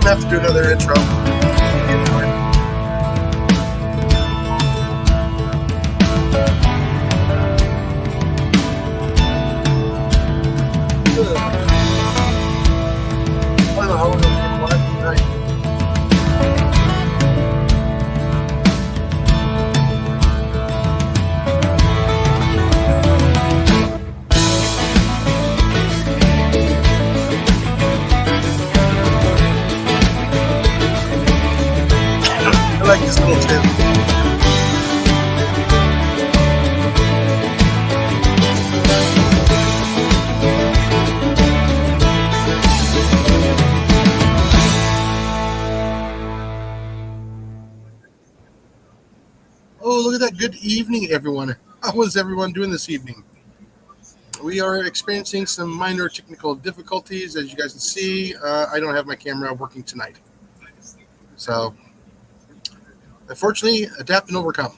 have to do another intro. I like this little tip. Oh, look at that. Good evening, everyone. How is everyone doing this evening? We are experiencing some minor technical difficulties. As you guys can see, I don't have my camera working tonight. So, unfortunately, adapt and overcome.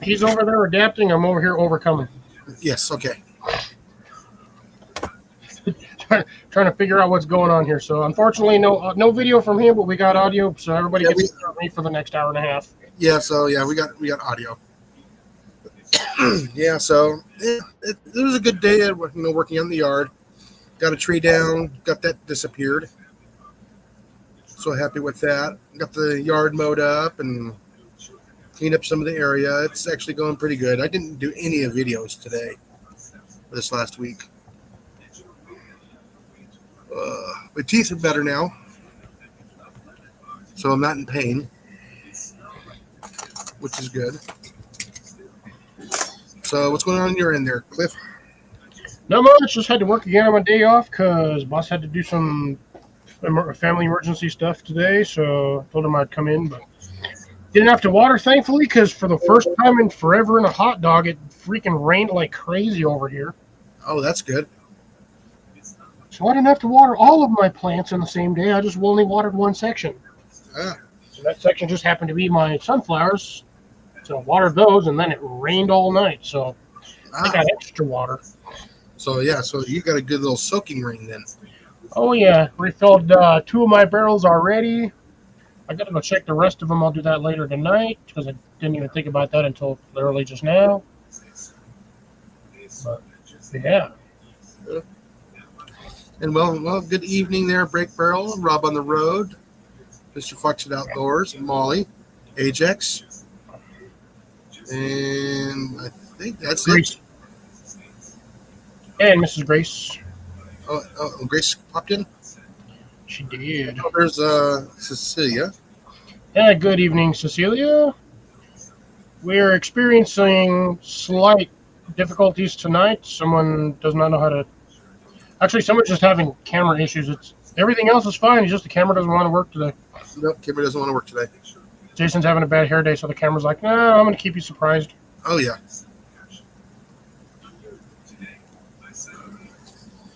He's over there adapting. I'm over here overcoming. Yes, okay. Trying to figure out what's going on here. So, unfortunately, no video from him, but we got audio. So everybody gets to start me for the next hour and a half. Yeah. So yeah, we got audio. Yeah. So it was a good day. Working on the yard. Got a tree down. Got that disappeared. So happy with that. Got the yard mowed up and cleaned up some of the area. It's actually going pretty good. I didn't do any videos today for this last week. My teeth are better now, so I'm not in pain, which is good. So what's going on in your end there, Cliff? Not much. Just had to work again on my day off because boss had to do some family emergency stuff today, so I told him I'd come in, but didn't have to water, thankfully, because for the first time in forever in a hot dog, it freaking rained like crazy over here. Oh, that's good. So I didn't have to water all of my plants in the same day. I just only watered one section. Ah. So that section just happened to be my sunflowers. So I watered those, and then it rained all night, so I got extra water. So yeah, so you got a good little soaking rain then. Oh yeah, refilled 2 of my barrels already. I got to go check the rest of them. I'll do that later tonight because I didn't even think about that until literally just now. But yeah. And well, good evening there, Break Barrel, Rob on the Road, Mr. Fox at Outdoors, Molly, Ajax, and I think that's Grace. it. And Mrs. Grace. Oh, Grace popped in? She did. Oh, there's Cecilia. Yeah, good evening, Cecilia. We're experiencing slight difficulties tonight. Someone does not know how to... Actually, someone's just having camera issues. Everything else is fine. It's just the camera doesn't want to work today. Nope, camera doesn't want to work today. Jason's having a bad hair day, so the camera's like, nah, I'm going to keep you surprised. Oh, yeah.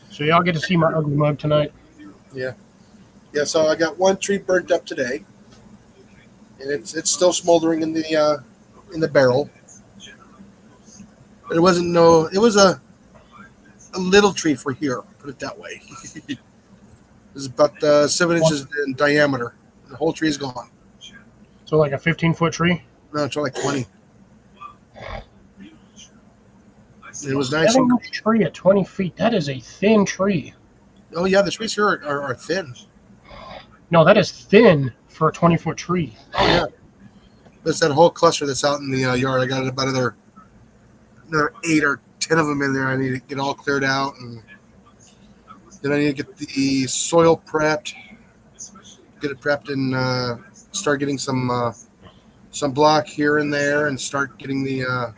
So y'all get to see my ugly mug tonight. Yeah. Yeah, so I got one tree burnt up today. And it's still smoldering in the barrel. But it was a little tree for here, put it that way. It was about 7 inches in diameter. The whole tree is gone. So like a 15-foot tree? No, it's like 20. It was nice. 7-inch tree at 20 feet. That is a thin tree. Oh, yeah, the trees here are thin. No, that is thin for a 20-foot tree. Oh, yeah. There's that whole cluster that's out in the yard. I got about another 8 or 10 of them in there. I need to get all cleared out, and then I need to get the soil prepped, get it prepped, and start getting some block here and there, and start getting the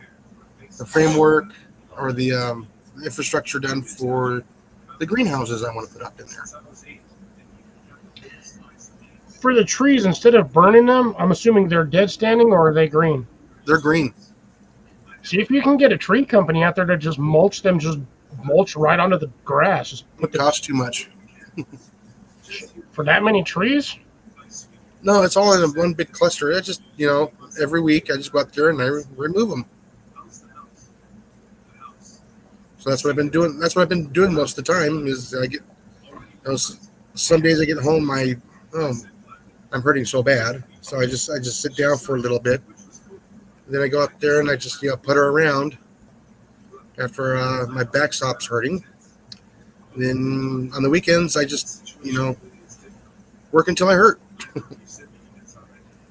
framework or the infrastructure done for the greenhouses I want to put up in there. For the trees, instead of burning them, I'm assuming they're dead standing, or are they green? They're green. See if you can get a tree company out there to just mulch them, just mulch right onto the grass. It costs too much. For that many trees? No, it's all in one big cluster. It's just, every week I just go out there and I remove them. So that's what I've been doing. That's what I've been doing most of the time is I get those some days I get home, I'm hurting so bad, so I just sit down for a little bit. Then I go out there and I just put her around after my back stops hurting. Then on the weekends I just work until I hurt.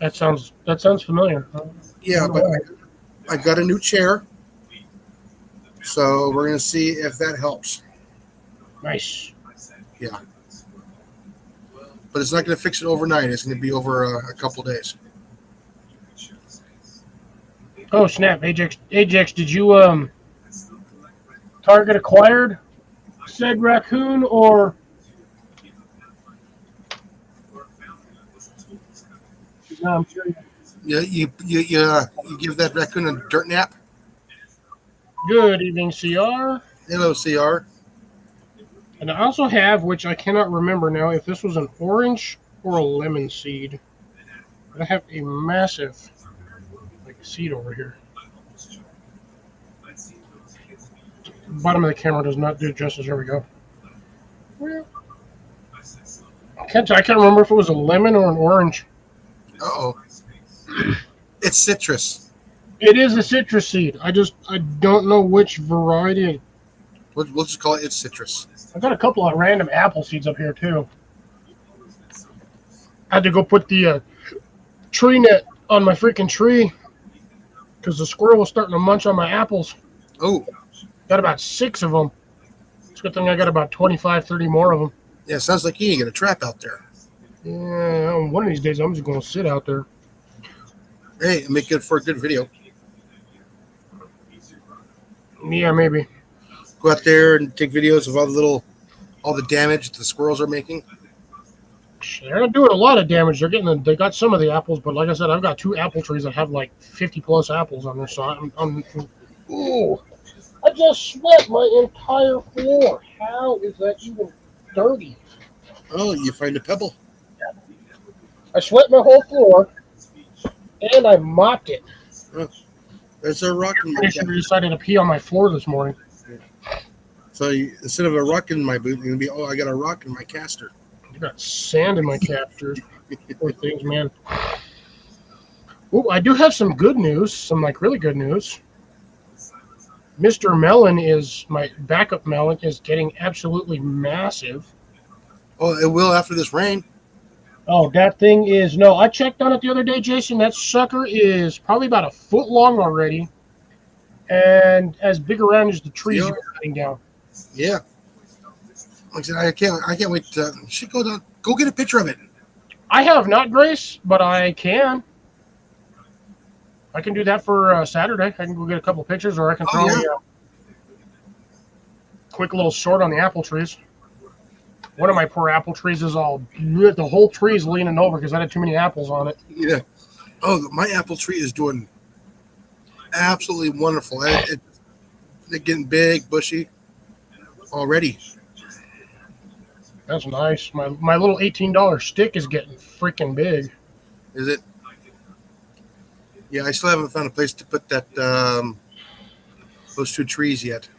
That sounds familiar. Yeah, but I got a new chair, so we're gonna see if that helps. Nice. Yeah, but it's not gonna fix it overnight. It's gonna be over a couple days. Oh snap, Ajax, did you Target acquired said raccoon or no? I'm sure. You give that raccoon a dirt nap. Good evening, CR. Hello, CR. And I also have, which I cannot remember now, if this was an orange or a lemon seed. I have a massive seed over here. The bottom of the camera does not do justice. There we go. Well, I can't remember if it was a lemon or an orange. Uh-oh. It's citrus. It is a citrus seed. I don't know which variety. We'll just call it it's citrus. I got a couple of random apple seeds up here too. I had to go put the tree net on my freaking tree because the squirrel was starting to munch on my apples. Oh. Got about 6 of them. It's a good thing I got about 25, 30 more of them. Yeah, sounds like you ain't gonna trap out there. Yeah, one of these days I'm just going to sit out there. Hey, it'll make good for a good video. Yeah, maybe. Go out there and take videos of all the damage the squirrels are making. They're not doing a lot of damage. They got some of the apples, but like I said, I've got 2 apple trees that have like 50 plus apples on there. So ooh, I just swept my entire floor. How is that even dirty? Oh, you find a pebble. I swept my whole floor, and I mopped it. Oh, there's a rock in my I decided to pee on my floor this morning. So instead of a rock in my boot, you're gonna be, I got a rock in my caster. I got sand in my captures. Poor things, man. Oh, I do have some good news. Some really good news. Mr. Melon my backup melon is getting absolutely massive. Oh, it will after this rain. Oh, that thing is no. I checked on it the other day, Jason. That sucker is probably about a foot long already, and as big around as the trees you're cutting down. Yeah. Like I said, I can't wait to go get a picture of it. I have not, Grace, but I can. I can do that for Saturday. I can go get a couple pictures, or I can throw a quick little sort on the apple trees. One of my poor apple trees is the whole tree is leaning over because I had too many apples on it. Yeah. Oh, my apple tree is doing absolutely wonderful. It's getting big, bushy already. That's nice. My little $18 stick is getting freaking big. Is it? Yeah, I still haven't found a place to put that those 2 trees yet.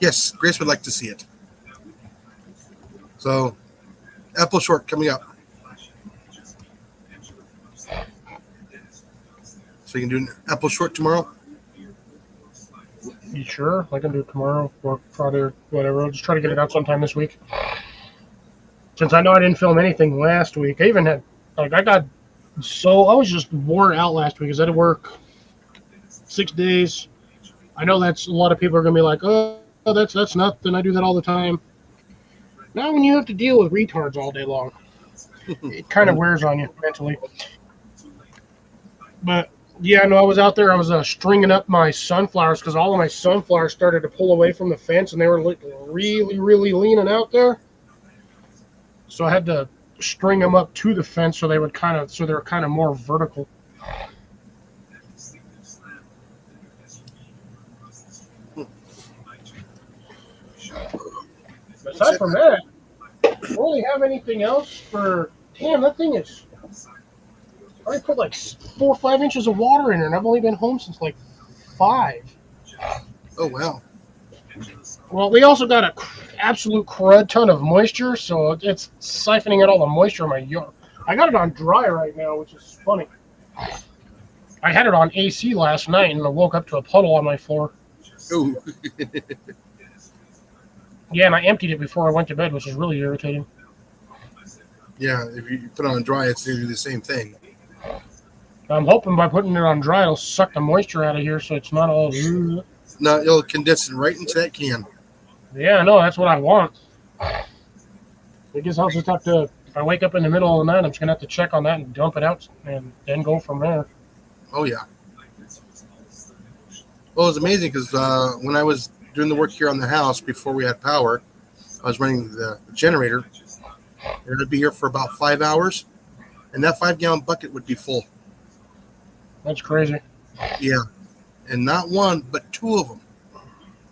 Yes, Grace would like to see it. So, apple short coming up. So you can do an apple short tomorrow? You sure? I can do it tomorrow or Friday or whatever. I'll just try to get it out sometime this week. Since I know I didn't film anything last week. I even had, I was just worn out last week because I had to work 6 days. I know that's a lot of people are going to be like, oh, that's nothing. I do that all the time. Not when you have to deal with retards all day long. It kind of wears on you mentally. But yeah, no, I was out there. I was stringing up my sunflowers because all of my sunflowers started to pull away from the fence, and they were really, really leaning out there. So I had to string them up to the fence so they were kind of more vertical. Aside from that, I don't really have anything else for. Damn, that thing is. I already put like 4 or 5 inches of water in there, and I've only been home since like 5. Oh, wow. Well, we also got a absolute crud ton of moisture, so it's siphoning out all the moisture in my yard. I got it on dry right now, which is funny. I had it on AC last night, and I woke up to a puddle on my floor. Ooh. Yeah, and I emptied it before I went to bed, which is really irritating. Yeah, if you put it on dry, it's going to do the same thing. I'm hoping by putting it on dry, it'll suck the moisture out of here, so it's not all. No, it'll condense it right into that can. Yeah, no, that's what I want. I guess I'll just have to. If I wake up in the middle of the night, I'm just gonna have to check on that and dump it out, and then go from there. Oh yeah. Well, it was amazing because when I was doing the work here on the house before we had power, I was running the generator. It would be here for about 5 hours, and that 5-gallon bucket would be full. That's crazy. Yeah, and not one, but 2 of them.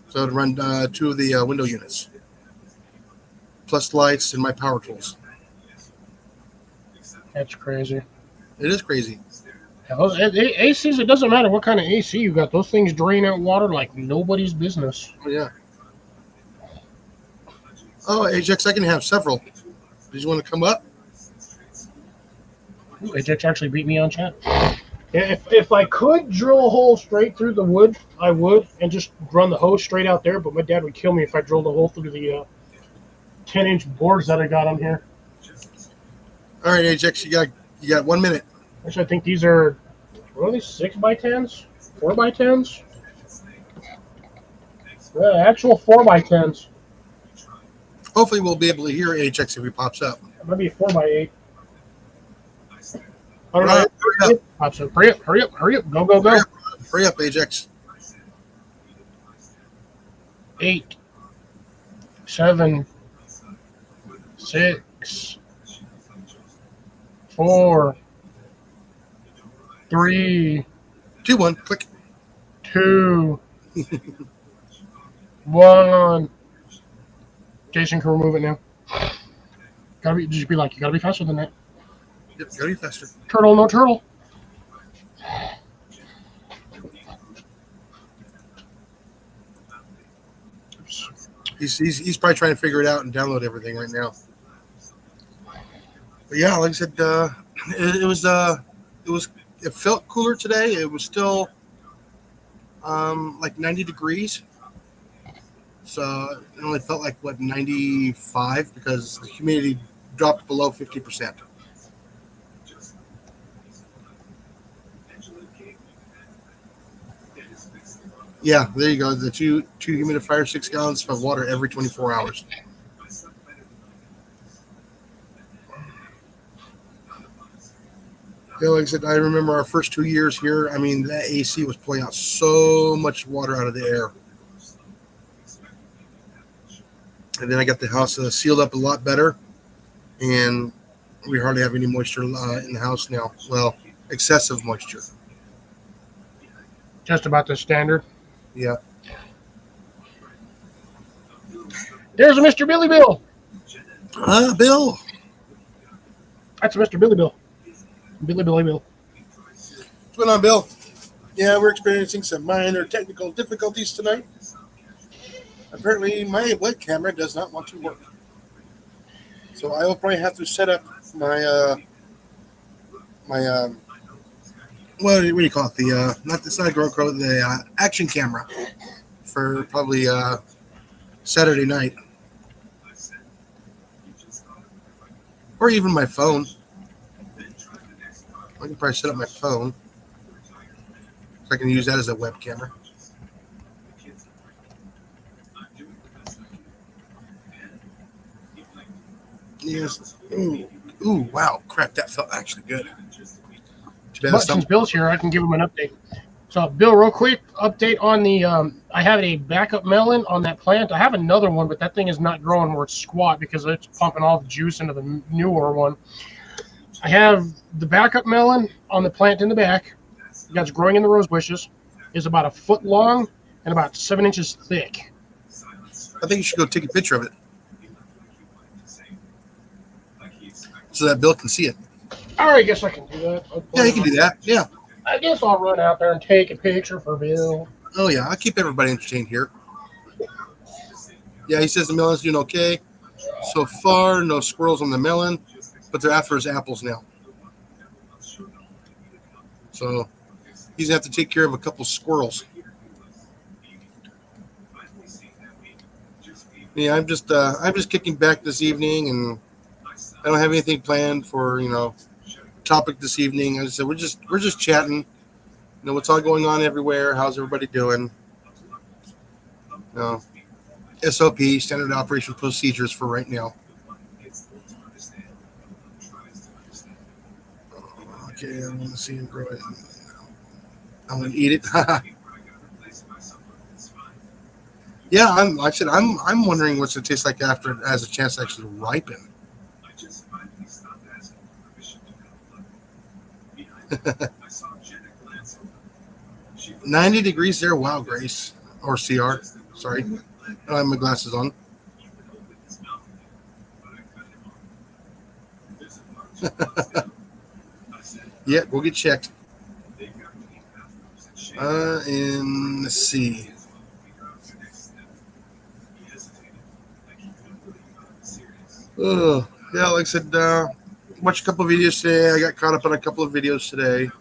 So I'd run 2 of the window units, plus lights and my power tools. That's crazy. It is crazy. Yeah, those ACs, it doesn't matter what kind of AC you got. Those things drain out water like nobody's business. Oh yeah. Oh, Ajax, I can have several. Did you want to come up? Ooh, Ajax actually beat me on chat. If I could drill a hole straight through the wood, I would, and just run the hose straight out there. But my dad would kill me if I drilled a hole through the 10-inch boards that I got on here. All right, Ajax, you got 1 minute. Actually, I think these are, what are these, 6x10s? 4x10s? Yeah, actual 4x10s. Hopefully, we'll be able to hear Ajax if he pops up. It might be a 4x8. I don't Right, know. hurry up. Pops up. Hurry up. Go, go, go. Hurry up, Ajax. 8, 7, 6, 4, 3, 2, 1, click. 2, 1. Jason, can we move it now? Just be like, you gotta be faster than that. Yep, gotta be faster. Turtle, no turtle. He's probably trying to figure it out and download everything right now. But yeah, like I said, it felt cooler today. It was still like 90 degrees. So it only felt like 95 because the humidity dropped below 50%. Yeah, there you go. The two humidifiers, 6 gallons of water every 24 hours. Yeah, like I said, I remember our first 2 years here. I mean, that AC was pulling out so much water out of the air. And then I got the house sealed up a lot better, and we hardly have any moisture in the house now. Well, excessive moisture. Just about the standard. Yeah. There's a Mr. Billy Bill. Bill. That's Mr. Billy Bill. Billy Bill. What's going on, Bill? Yeah, we're experiencing some minor technical difficulties tonight. Apparently, my web camera does not want to work. So I will probably have to set up my what do you call it? It's not a GoPro, the action camera for probably Saturday night, or even my phone. I can probably set up my phone so I can use that as a web camera. Yes. Ooh, wow. Crap, that felt actually good. But since Bill's here, I can give him an update. So, Bill, real quick, update on the, I have a backup melon on that plant. I have another one, but that thing is not growing where it's squat because it's pumping all the juice into the newer one. I have the backup melon on the plant in the back. That's growing in the rose bushes. Is about 1 foot long and about 7 inches thick. I think you should go take a picture of it so that Bill can see it. All right, I guess I can do that. Yeah, you can do that. Yeah. I guess I'll run out there and take a picture for Bill. Oh, yeah. I'll keep everybody entertained here. Yeah, he says the melon's doing okay. So far, no squirrels on the melon, but they're after his apples now. So he's gonna have to take care of a couple squirrels. Yeah, I'm just kicking back this evening, and I don't have anything planned for topic this evening. I said we're just chatting. What's all going on everywhere. How's everybody doing? SOP, standard operation procedures for right now. Okay, I want to see him grow it. I'm gonna eat it. Yeah, I'm wondering what's it taste like after it has a chance to actually ripen. 90 degrees there. Wow, Grace or CR. Sorry, I don't have my glasses on. Yeah, we'll get checked. And let's see. Oh, yeah, like I said, watched a couple of videos today. I got caught up on a couple of videos today.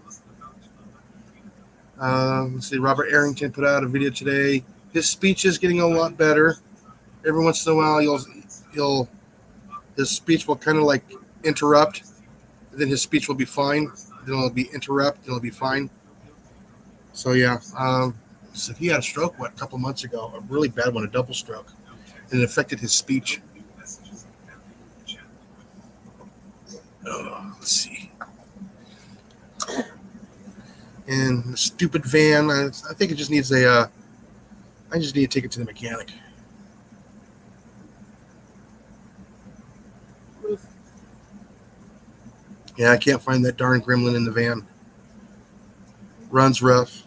Let's see, Robert Arrington put out a video today. His speech is getting a lot better. Every once in a while, his speech will kind of like interrupt, and then his speech will be fine. Then it'll be interrupt, and it'll be fine. So yeah, so he had a stroke a couple months ago, a really bad one, a double stroke, and it affected his speech. Let's see. And the stupid van, I think it just needs I just need to take it to the mechanic. Yeah, I can't find that darn gremlin in the van. Runs rough.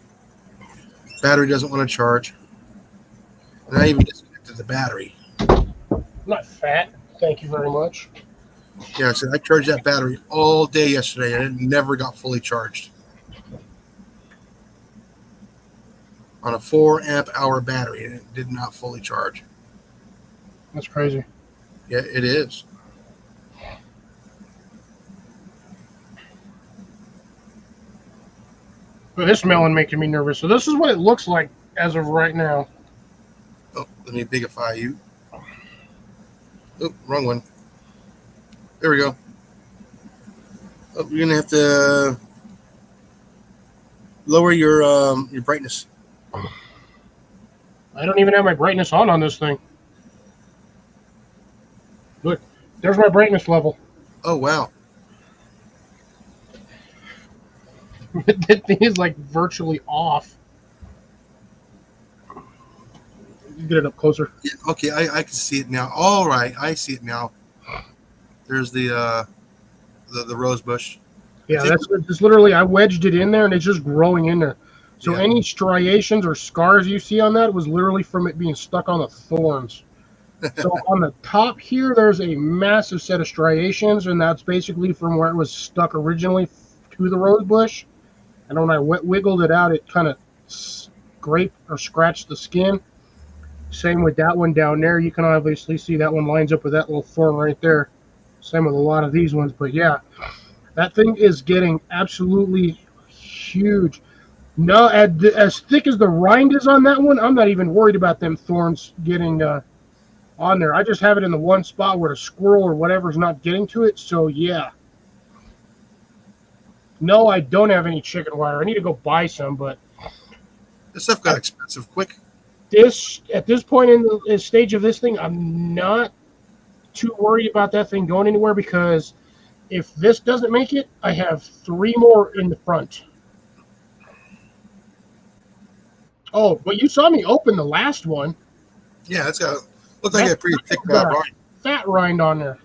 Battery doesn't want to charge. And I even disconnected the battery. I'm not fat. Thank you very much. Yeah, I charged that battery all day yesterday, and it never got fully charged. On a 4 amp hour battery, and it did not fully charge. That's crazy. Yeah, it is. But this melon making me nervous. So this is what it looks like as of right now. Oh, let me bigify you. Oh, wrong one. There we go. Oh, you're gonna have to lower your brightness. I don't even have my brightness on this thing. Look, there's my brightness level. Oh wow. That thing is like virtually off. Get it up closer. Yeah, okay, I can see it now. All right, I see it now. There's the rose bush. Yeah, that's just literally, I wedged it in there and it's just growing in there. So yeah. Any striations or scars you see on that was literally from it being stuck on the thorns. So on the top here, there's a massive set of striations, and that's basically from where it was stuck originally to the rose bush. And when I wiggled it out, it kind of scraped or scratched the skin. Same with that one down there. You can obviously see that one lines up with that little thorn right there. Same with a lot of these ones. But yeah, that thing is getting absolutely huge. No, as thick as the rind is on that one, I'm not even worried about them thorns getting on there. I just have it in the one spot where the squirrel or whatever's not getting to it. So yeah. No, I don't have any chicken wire. I need to go buy some, but this stuff got expensive quick. At this point in the stage of this thing, I'm not too worried about that thing going anywhere, because if this doesn't make it, I have 3 more in the front. Oh, but you saw me open the last one. Yeah, it's got looks like a pretty thick rind. Fat rind on there.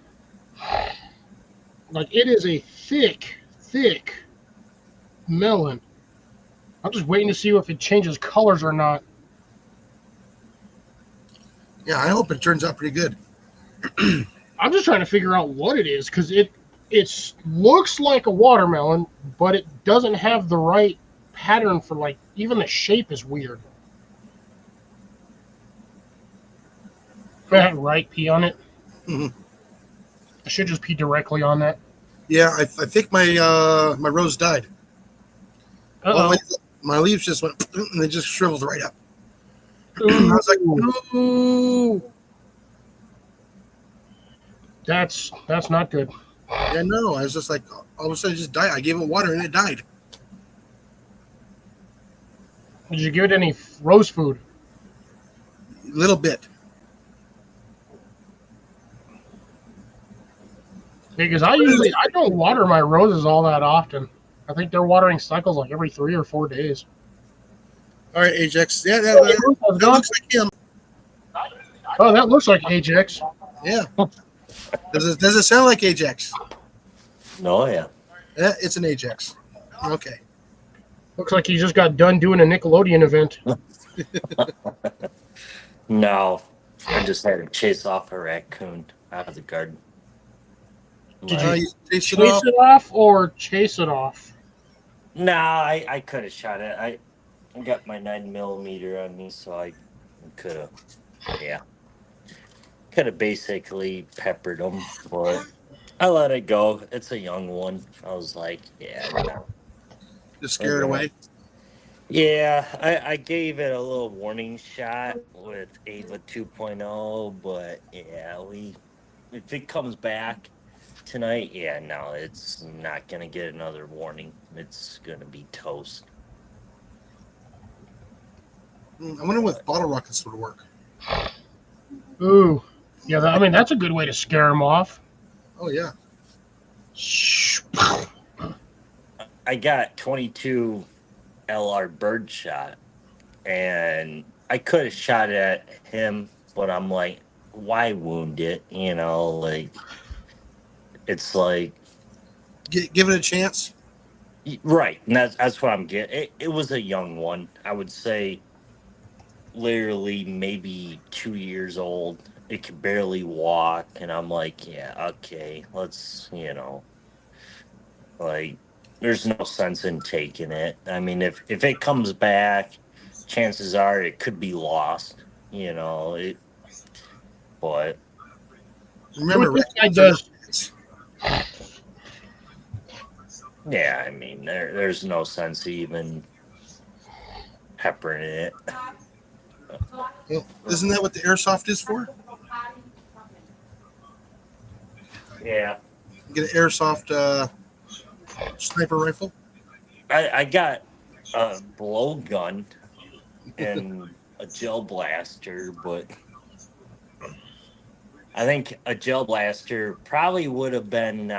Like, it is a thick melon. I'm just waiting to see if it changes colors or not. Yeah, I hope it turns out pretty good. I'm just trying to figure out what it is, because it looks like a watermelon, but it doesn't have the right pattern for, like, even the shape is weird. Right, pee on it. Mhm. I should just pee directly on that. Yeah, I think my rose died. Uh My leaves just went and they just shriveled right up. I oh. was like, Ooh, no. that's not good. Yeah, no. I was just like, all of a sudden, it just died. I gave it water and it died. Did you give it any rose food? A little bit. Because I don't water my roses all that often. I think their watering cycles like every 3 or 4 days. All right, Ajax. Yeah, How's it that going? looks like him. Oh, that looks like Ajax. Yeah. Does it sound like Ajax? No, yeah. Yeah, it's an Ajax. Okay. Looks like he just got done doing a Nickelodeon event. No, I just had to chase off a raccoon out of the garden. Did Like, You taste it Chase off. it off or chase it off? nah, I could have shot it. I got my 9mm on me, so I could have, yeah, could have basically peppered him, but I let it go. It's a young one. I was like, yeah, no. Just scare it away. Yeah, I gave it a little warning shot with Ava 2.0, but yeah, if it comes back tonight, yeah, no, it's not gonna get another warning. It's gonna be toast. I wonder if bottle rockets would work. Ooh. Yeah, I mean, that's a good way to scare him off. Oh yeah. I got 22 LR birdshot, and I could have shot at him, but I'm like, why wound it? You know, like it's like Give it a chance. right, and that's what I'm getting. It was a young one. I would say, literally maybe 2 years old. It could barely walk, and I'm like, yeah, okay, let's, like, there's no sense in taking it. I mean, if it comes back, chances are it could be lost. But Remember, What this guy raccoons are does, not- yeah, I mean, there's no sense even peppering it. Well, isn't that what the airsoft is for? Yeah, Get an airsoft sniper rifle. I got a blowgun and a gel blaster, but I think a gel blaster probably would have been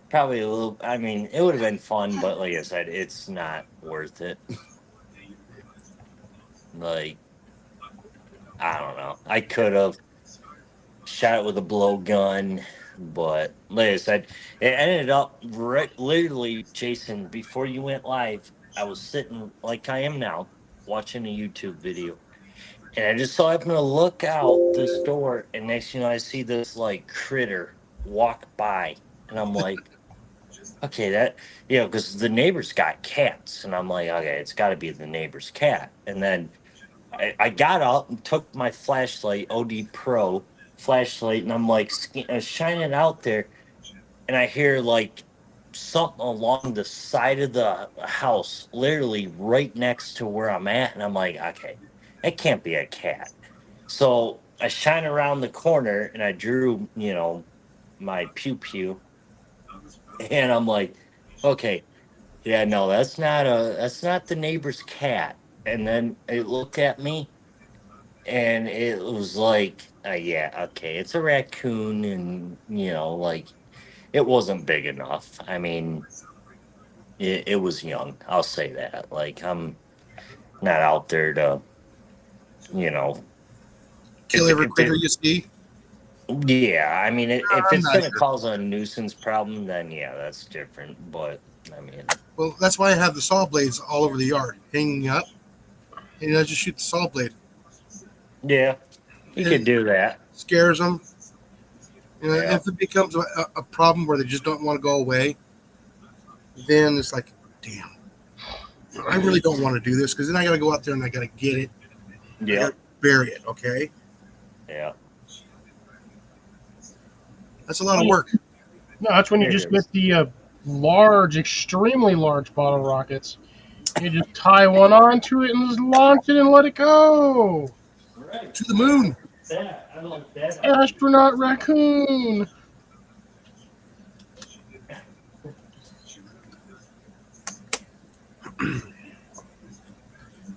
probably a little. I mean, it would have been fun, but like I said, it's not worth it. Like, I don't know. I could have shot it with a blowgun, but like I said, it ended up literally, Jason. Before you went live, I was sitting like I am now, watching a YouTube video. And I just so happened to look out this door, and next thing you know, I see this like critter walk by, and I'm like, okay, because the neighbor's got cats, and I'm like, okay, it's got to be the neighbor's cat. And then I got out and took my flashlight, OD Pro flashlight, and I'm like shining it out there, and I hear like something along the side of the house, literally right next to where I'm at, and I'm like, okay, it can't be a cat. So I shine around the corner and I drew, my pew pew, and I'm like, okay, yeah, no, that's not the neighbor's cat. And then it looked at me, and it was like, yeah, okay, it's a raccoon, and like it wasn't big enough. I mean, it was young. I'll say that. Like, I'm not out there to, you know, Kill if, every if critter it, you see. yeah. I mean, if I'm it's not gonna sure. cause a nuisance problem, then yeah, that's different. But I mean, Well, that's why I have the saw blades all over the yard, hanging up, and I just shoot the saw blade. yeah, you could It do that. scares them. Yeah. If it becomes a problem where they just don't want to go away, then it's like, damn, I really don't want to do this because then I got to go out there and I got to get it. I got Yeah. to bury it. Okay. Yeah. That's a lot of work. No, that's when you It just is. get the large, extremely large bottle rockets. You just tie one onto it and just launch it and let it go. Right. To the moon. That I like that. Astronaut raccoon.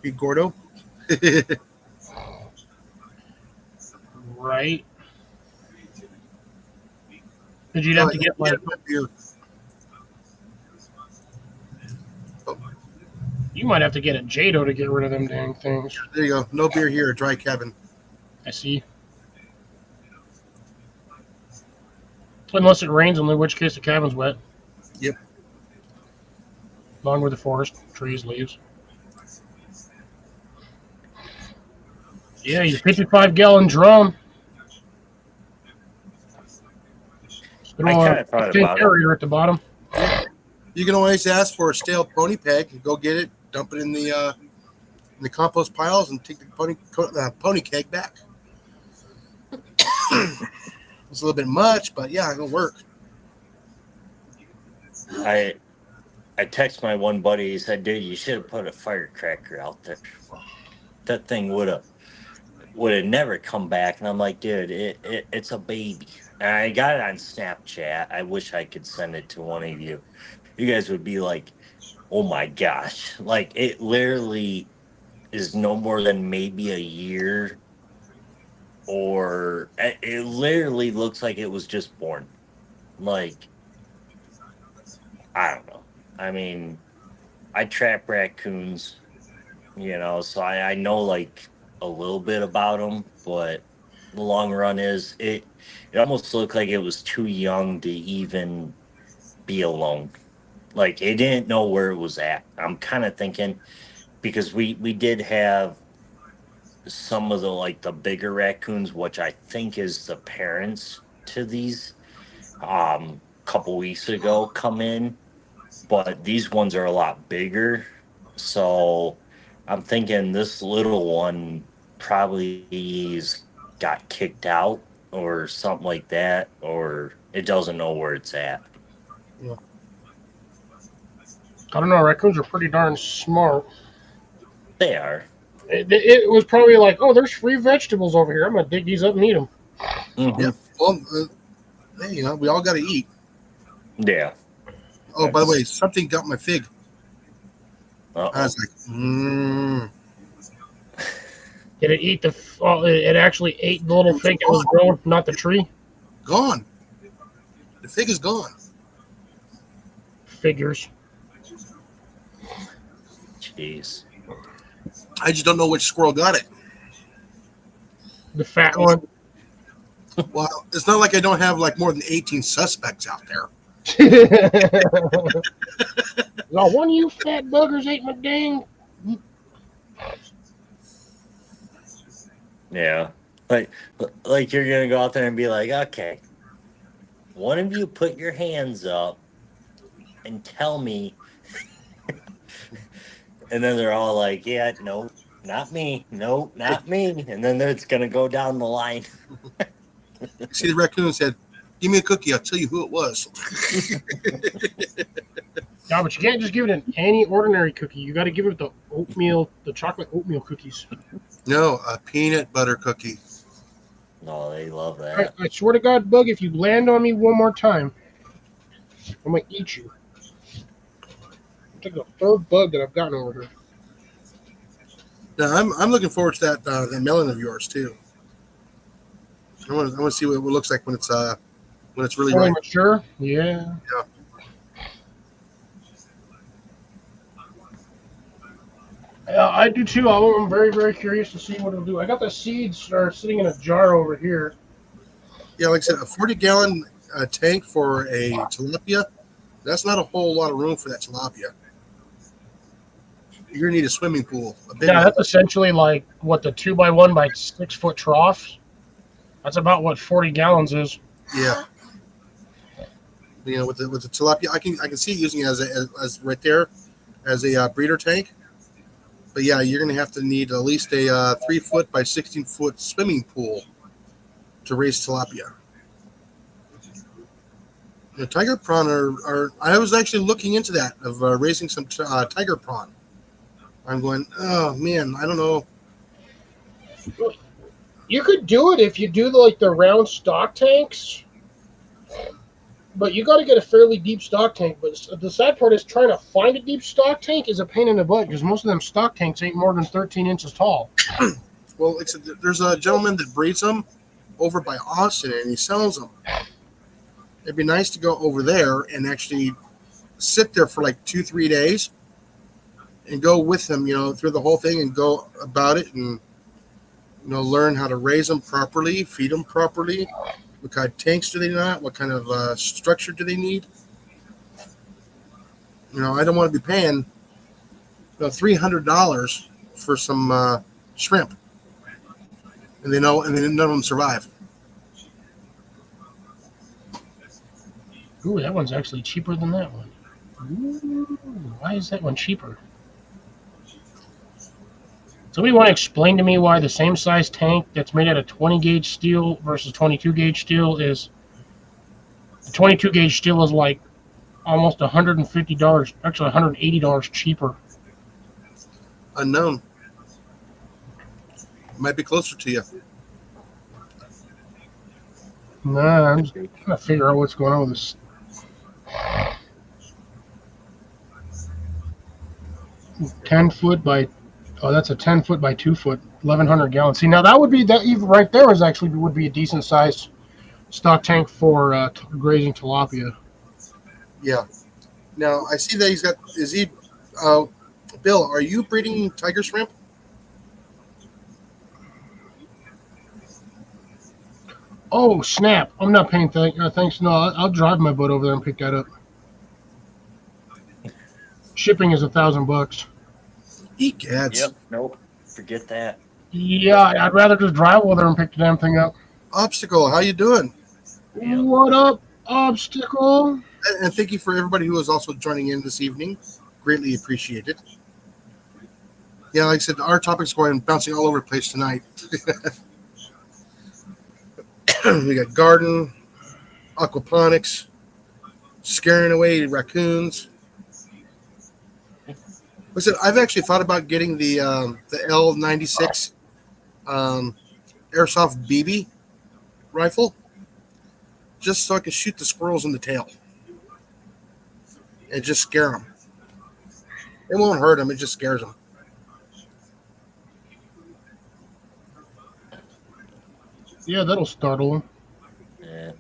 Big Gordo. Right. Because you'd Oh, have to get like, beer. you might have to get a Jado to get rid of them dang things. There you go. No beer here. Dry cabin. I see. Unless it rains, in which case the cabin's wet. Yep. Along with the forest, trees, leaves. Yeah, your 55-gallon drum. I kind of thought about it. Aerator at the bottom. You can always ask for a stale pony peg. Go get it. Dump it in the compost piles and take the pony keg back. It's a little bit much, but yeah, it'll work. I text my one buddy. He said, "Dude, you should have put a firecracker out there. That thing would have never come back." And I'm like, "Dude, it's a baby." And I got it on Snapchat. I wish I could send it to one of you. You guys would be like, "Oh my gosh!" Like it literally is no more than maybe a year, or it literally looks like it was just born. Like I don't know. I mean, I trap raccoons, so I know like a little bit about them, but the long run is it almost looked like it was too young to even be alone. Like it didn't know where it was at. I'm kind of thinking because we did have some of the bigger raccoons, which I think is the parents to these couple weeks ago come in, but these ones are a lot bigger. So I'm thinking this little one probably got kicked out or something like that, or it doesn't know where it's at. I don't know. Raccoons are pretty darn smart. They are. It was probably like, oh, there's free vegetables over here. I'm gonna dig these up and eat them. Mhm. Yep. Well, hey, we all got to eat. Yeah. Oh, by the way, something got my fig. Uh-oh. I was like, Did it eat the? Oh, it actually ate the little thing that was growing, not the tree. gone. The fig is gone. Figures. Jeez. I just don't know which squirrel got it. The fat one. Well, it's not like I don't have like more than 18 suspects out there. Well, one of you fat buggers ate my dang. Yeah. Like you're gonna go out there and be like, okay, one of you put your hands up and tell me. And then they're all like, yeah, no, not me. No, not me. And then it's going to go down the line. See, the raccoon said, give me a cookie. I'll tell you who it was. No, but you can't just give it any ordinary cookie. You got to give it the chocolate oatmeal cookies. No, a peanut butter cookie. No, they love that. I swear to God, Bug, if you land on me one more time, I'm going to eat you. It's like the third bug that I've gotten over here. Now, I'm looking forward to that melon of yours, too. I want to see what it looks like when it's really Fully ripe. mature? Yeah. I do too. I'm very, very curious to see what it'll do. I got the seeds are sitting in a jar over here. Yeah, like I said, a 40-gallon tank for a tilapia, that's not a whole lot of room for that tilapia. You're going to need a swimming pool. A big Yeah, one. that's essentially like what the 2x1 by 6 foot troughs. That's about what 40 gallons is. Yeah. With the tilapia, I can see using it as right there as a breeder tank. But yeah, you're going to have to need at least a 3 foot by 16 foot swimming pool to raise tilapia. The tiger prawn are. I was actually looking into that of raising some tiger prawn. I'm going, oh man, I don't know. You could do it if you do the round stock tanks, but you got to get a fairly deep stock tank. But the sad part is trying to find a deep stock tank is a pain in the butt because most of them stock tanks ain't more than 13 inches tall. Well, there's a gentleman that breeds them over by Austin, and he sells them. It'd be nice to go over there and actually sit there for like 2-3 days and go with him, through the whole thing and go about it and, learn how to raise them properly, feed them properly. What kind of tanks do they not? What kind of structure do they need? I don't want to be paying $300 for some shrimp, and then none of them survive. Ooh, that one's actually cheaper than that one. Ooh, why is that one cheaper? Somebody want to explain to me why the same size tank that's made out of 20 gauge steel versus 22 gauge steel is the 22 gauge steel is like almost $150, actually $180 cheaper. Unknown. Might be closer to you. Nah, I'm just trying to figure out what's going on with this. That's a 10 foot by 2 foot, 1,100 gallons. See, now that would be even right there would be a decent sized stock tank for grazing tilapia. Yeah. Now I see that he's got. Is he, Bill? Are you breeding tiger shrimp? Oh snap! I'm not paying thanks. No, I'll drive my boat over there and pick that up. Shipping is $1,000. Egads. Yep. Nope. Forget that. Yeah, I'd rather just drive over there and pick the damn thing up. Obstacle, how you doing? Yep. What up, Obstacle? And thank you for everybody who is also joining in this evening. Greatly appreciated. Yeah, like I said, our topic's going bouncing all over the place tonight. We got garden, aquaponics, scaring away raccoons. Listen, I've actually thought about getting the L96 airsoft BB rifle just so I can shoot the squirrels in the tail and just scare them. It won't hurt them; it just scares them. Yeah, that'll startle them. Yeah.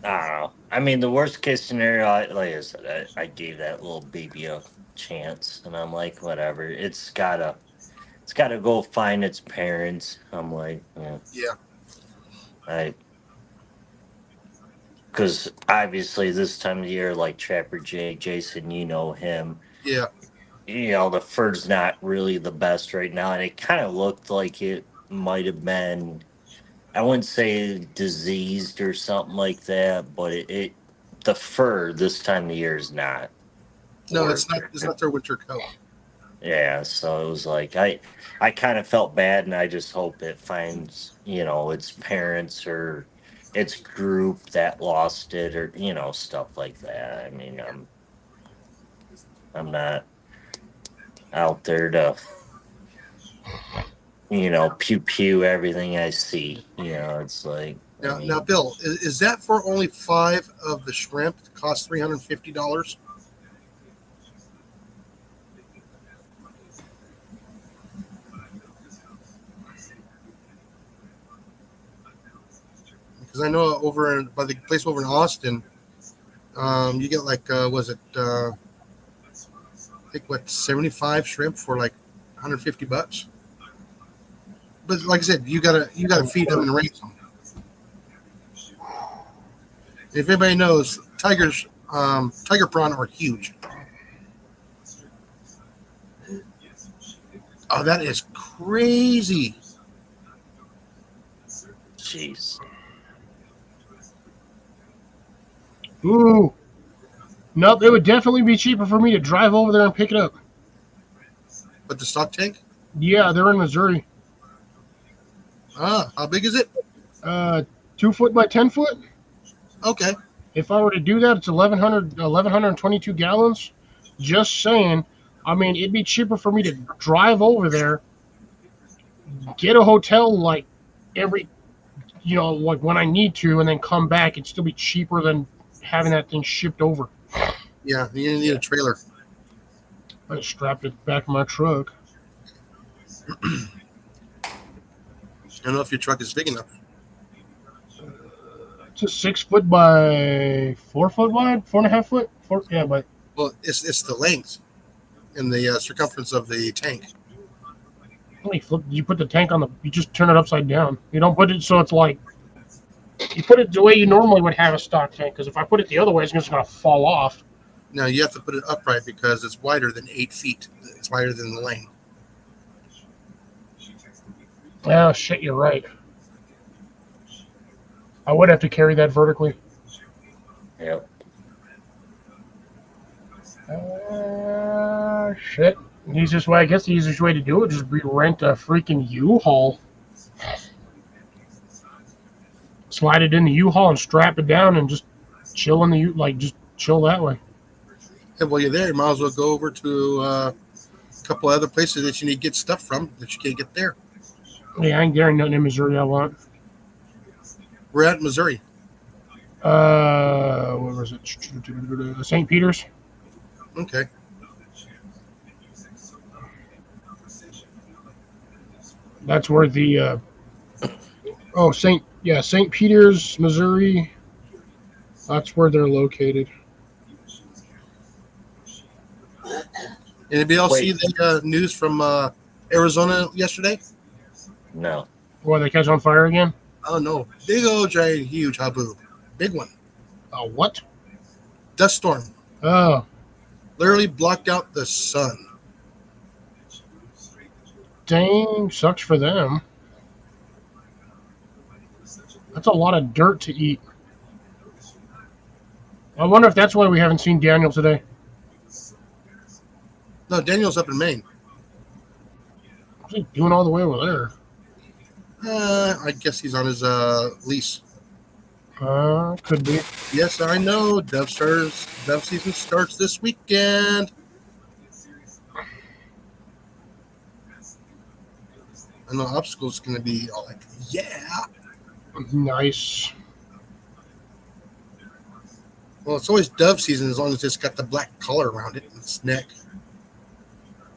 I don't know. I mean, the worst case scenario, like I said, I gave that little baby a chance, and I'm like, whatever. It's gotta go find its parents. I'm like, yeah. Because obviously this time of year, like Trapper Jay, Jason, you know him. Yeah. The fur's not really the best right now, and it kind of looked like it might have been, I wouldn't say diseased or something like that, but the fur this time of year is not. No, it's not. It's not their winter coat. Yeah, so it was like I kind of felt bad, and I just hope it finds its parents or its group that lost it, or stuff like that. I mean, I'm not out there to pew pew everything I see. It's like Now, Bill, is that for only 5 of the shrimp that cost $350? Because I know by the place over in Austin, you get like I think 75 shrimp for like $150. But like I said, you gotta feed them and raise them. If anybody knows, tiger prawn are huge. Oh, that is crazy. jeez. Ooh. Nope, it would definitely be cheaper for me to drive over there and pick it up. But the stock tank? Yeah, they're in Missouri. How big is it? 2 foot by 10 foot. Okay. If I were to do that, it's 1,122 gallons. Just saying. I mean, it'd be cheaper for me to drive over there, get a hotel like every, like when I need to, and then come back. It'd still be cheaper than having that thing shipped over. Yeah, you're gonna need a trailer. I just strapped it back in my truck. I don't know if your truck is big enough. It's a 6 foot by 4 foot wide, 4.5 foot. But Well, it's the length and the circumference of the tank. you put the tank on you just turn it upside down. You don't put it so it's like, you put it the way you normally would have a stock tank, because if I put it the other way, it's just going to fall off. Now you have to put it upright because it's wider than 8 feet. It's wider than the lane. Oh, shit, you're right. I would have to carry that vertically. Yep. Shit. I guess the easiest way to do it is just rent a freaking U-Haul. Slide it in the U-Haul and strap it down and just chill in the just chill that way. And while you're there, you might as well go over to a couple other places that you need to get stuff from that you can't get there. Yeah, I ain't getting nothing in Missouri I want. We're at Missouri. What was it? St. Peter's. Okay. That's where the St. Peter's, Missouri. That's where they're located. Anybody else see the news from Arizona yesterday? No. Why, they catch on fire again? Oh no, big old giant huge haboob, big one. What? Dust storm. Oh, Literally blocked out the sun. dang, sucks for them. That's a lot of dirt to eat. I wonder if that's why we haven't seen Daniel today. No, Daniel's up in Maine. What's he doing all the way over there? I guess he's on his lease. Could be. Yes, I know. Dove season starts this weekend. I know obstacles going to be all like, yeah. Nice. Well, it's always dove season as long as it's got the black color around it and its neck.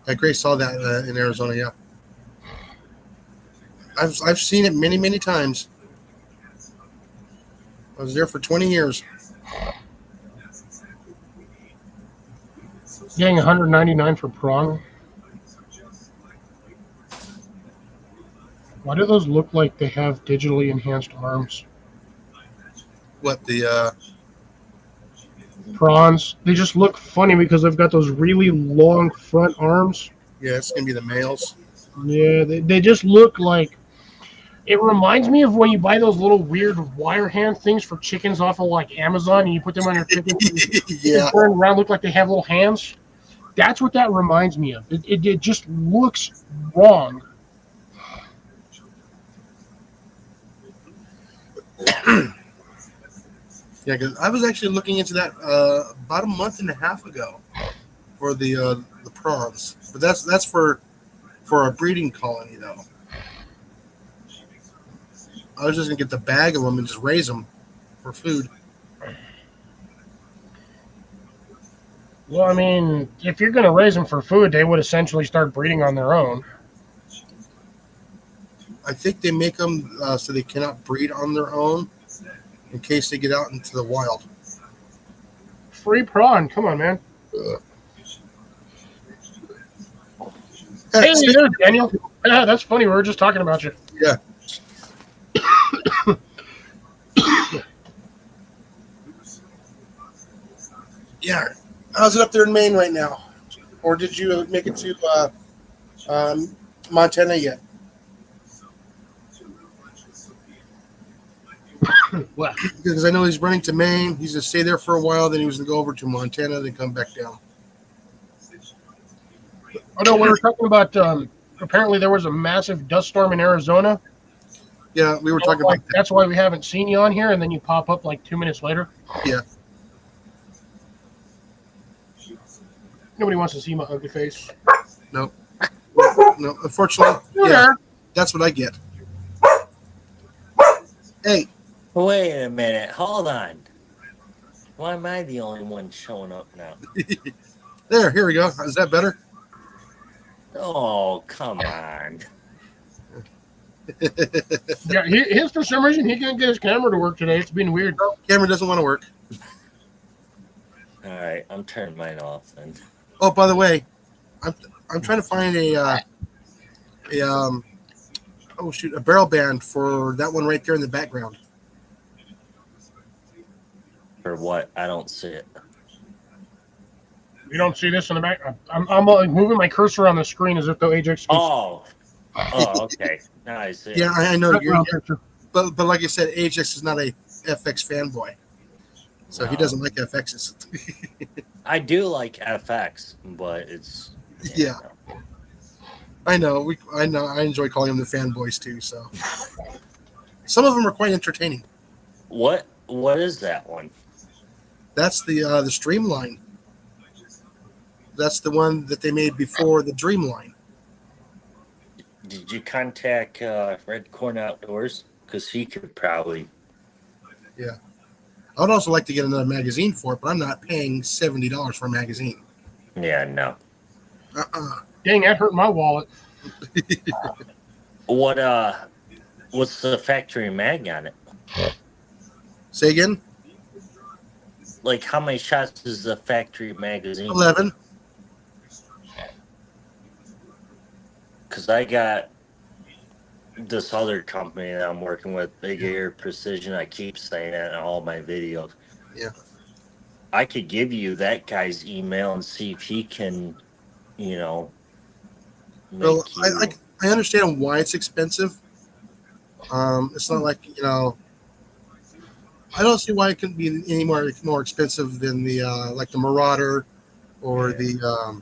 Like Grace saw that in Arizona, yeah. I've seen it many, many times. I was there for 20 years. Getting $199 for prawn. Why do those look like they have digitally enhanced arms? What, the Prawns. They just look funny because they've got those really long front arms. yeah, it's going to be the males. Yeah, they just look like... It reminds me of when you buy those little weird wire hand things for chickens off of like Amazon, and you put them on your chicken. Yeah. They turn around, look like they have little hands. That's what that reminds me of. It just looks wrong. Yeah, because I was actually looking into that about a month and a half ago for the prawns, but that's for a breeding colony though. I was just gonna get the bag of them and just raise them for food. Well, I mean, if you're going to raise them for food, they would essentially start breeding on their own. I think they make them so they cannot breed on their own in case they get out into the wild. Free prawn. Come on, man. Hey, Hey, there's Daniel. Yeah, that's funny. We were just talking about you. yeah. Yeah. How's it up there in Maine right now? Or did you make it to Montana yet? What? Because I know he's running to Maine. He's going to stay there for a while. Then he was going to go over to Montana, then come back down. Oh, no, we were talking about apparently there was a massive dust storm in Arizona. Yeah, we were talking Like, about that. that's why we haven't seen you on here, and then you pop up like 2 minutes later. Yeah. Nobody wants to see my ugly face. No, unfortunately, You're yeah, there. that's what I get. Hey, Wait a minute. Hold on. Why am I the only one showing up now? here we go. Is that better? Oh, come on. Yeah, his for some reason he can't get his camera to work today. It's been weird. Camera doesn't want to work. All right, I'm turning mine off then. Oh, by the way, I'm trying to find a barrel band for that one right there in the background. For what? I don't see it. You don't see this in the back. I'm like moving my cursor on the screen as if though Ajax. Oh, okay. Now I see it. Yeah, I know. Background picture. But like I said, Ajax is not a FX fanboy, so he No. doesn't like FXs. I do like FX, but it's Yeah. I know. I know. I enjoy calling them the fanboys too. So some of them are quite entertaining. What is that one? That's the Streamline. That's the one that they made before the Dreamline. Did you contact Red Corn Outdoors? Because he could probably. Yeah. I would also like to get another magazine for it, but I'm not paying $70 for a magazine. Yeah, no. Dang, that hurt my wallet. What's the factory mag on it? Say again? Like, how many shots is the factory magazine? 11. Because I got this other company that I'm working with, Big Air Precision. I keep saying that in all my videos. Yeah. I could give you that guy's email and see if he can, make Well, you... I understand why it's expensive. It's not like, I don't see why it couldn't be any more expensive than the like the Marauder or the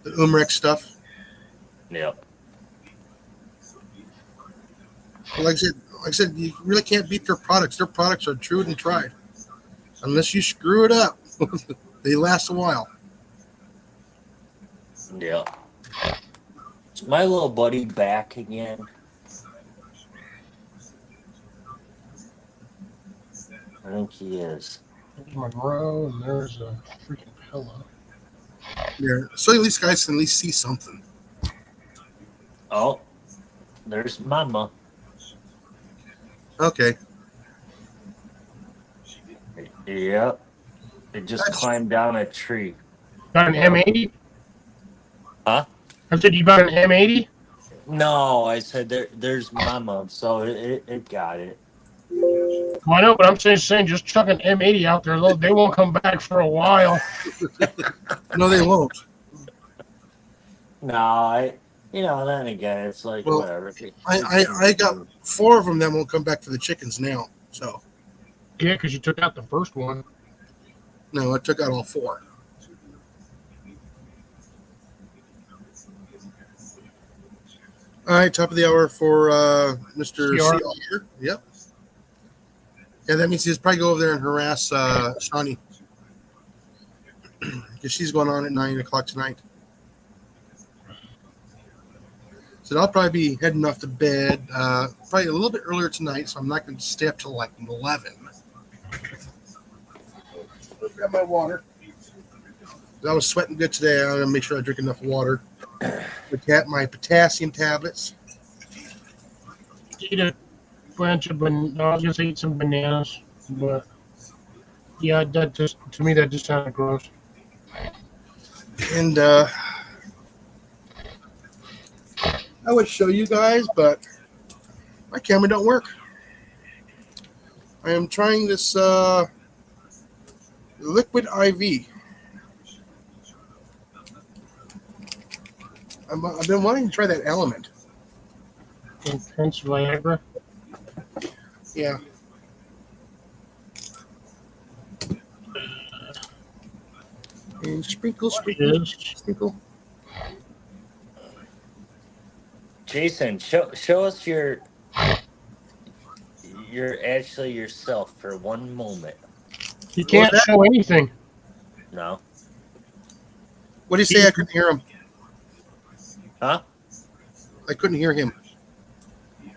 Umrex stuff. Yeah. Like I said, you really can't beat their products. Their products are true and tried. Unless you screw it up, they last a while. Yeah. Is my little buddy back again? I think he is. There's Monroe, and there's a freaking pillow. Yeah. So at least guys can at least see something. Oh, there's Mama. Okay. Yep. It just climbed down a tree. Got an M80? Huh? I said you got an M80? No, I said there's Mama, so it got it. Well, I know, but I'm saying just chuck an M80 out there. They won't come back for a while. No, they won't. No, then again, it's like, Well, whatever. I got 4 of them that won't come back for the chickens now. So Yeah, because you took out the first one. no, I took out all 4. All right, top of the hour for Mr. CR. CR. Yep. Yeah, that means he's probably go over there and harass Shawnee. Because she's going on at 9 o'clock tonight. So I'll probably be heading off to bed probably a little bit earlier tonight, so I'm not going to stay up till like 11. Grab my water. I was sweating good today. I'm going to make sure I drink enough water. My potassium tablets. Eat a bunch of I was gonna say eat some bananas, but yeah, that just to me that just sounded gross. And I would show you guys, but my camera don't work. I am trying this liquid IV. I've been wanting to try that Element. Intense Viagra. Yeah. And sprinkle, It is. sprinkle. Jason, show us you're actually yourself for one moment. He What was can't that? show anything. No? What do you say? I couldn't hear him. Huh? I couldn't hear him.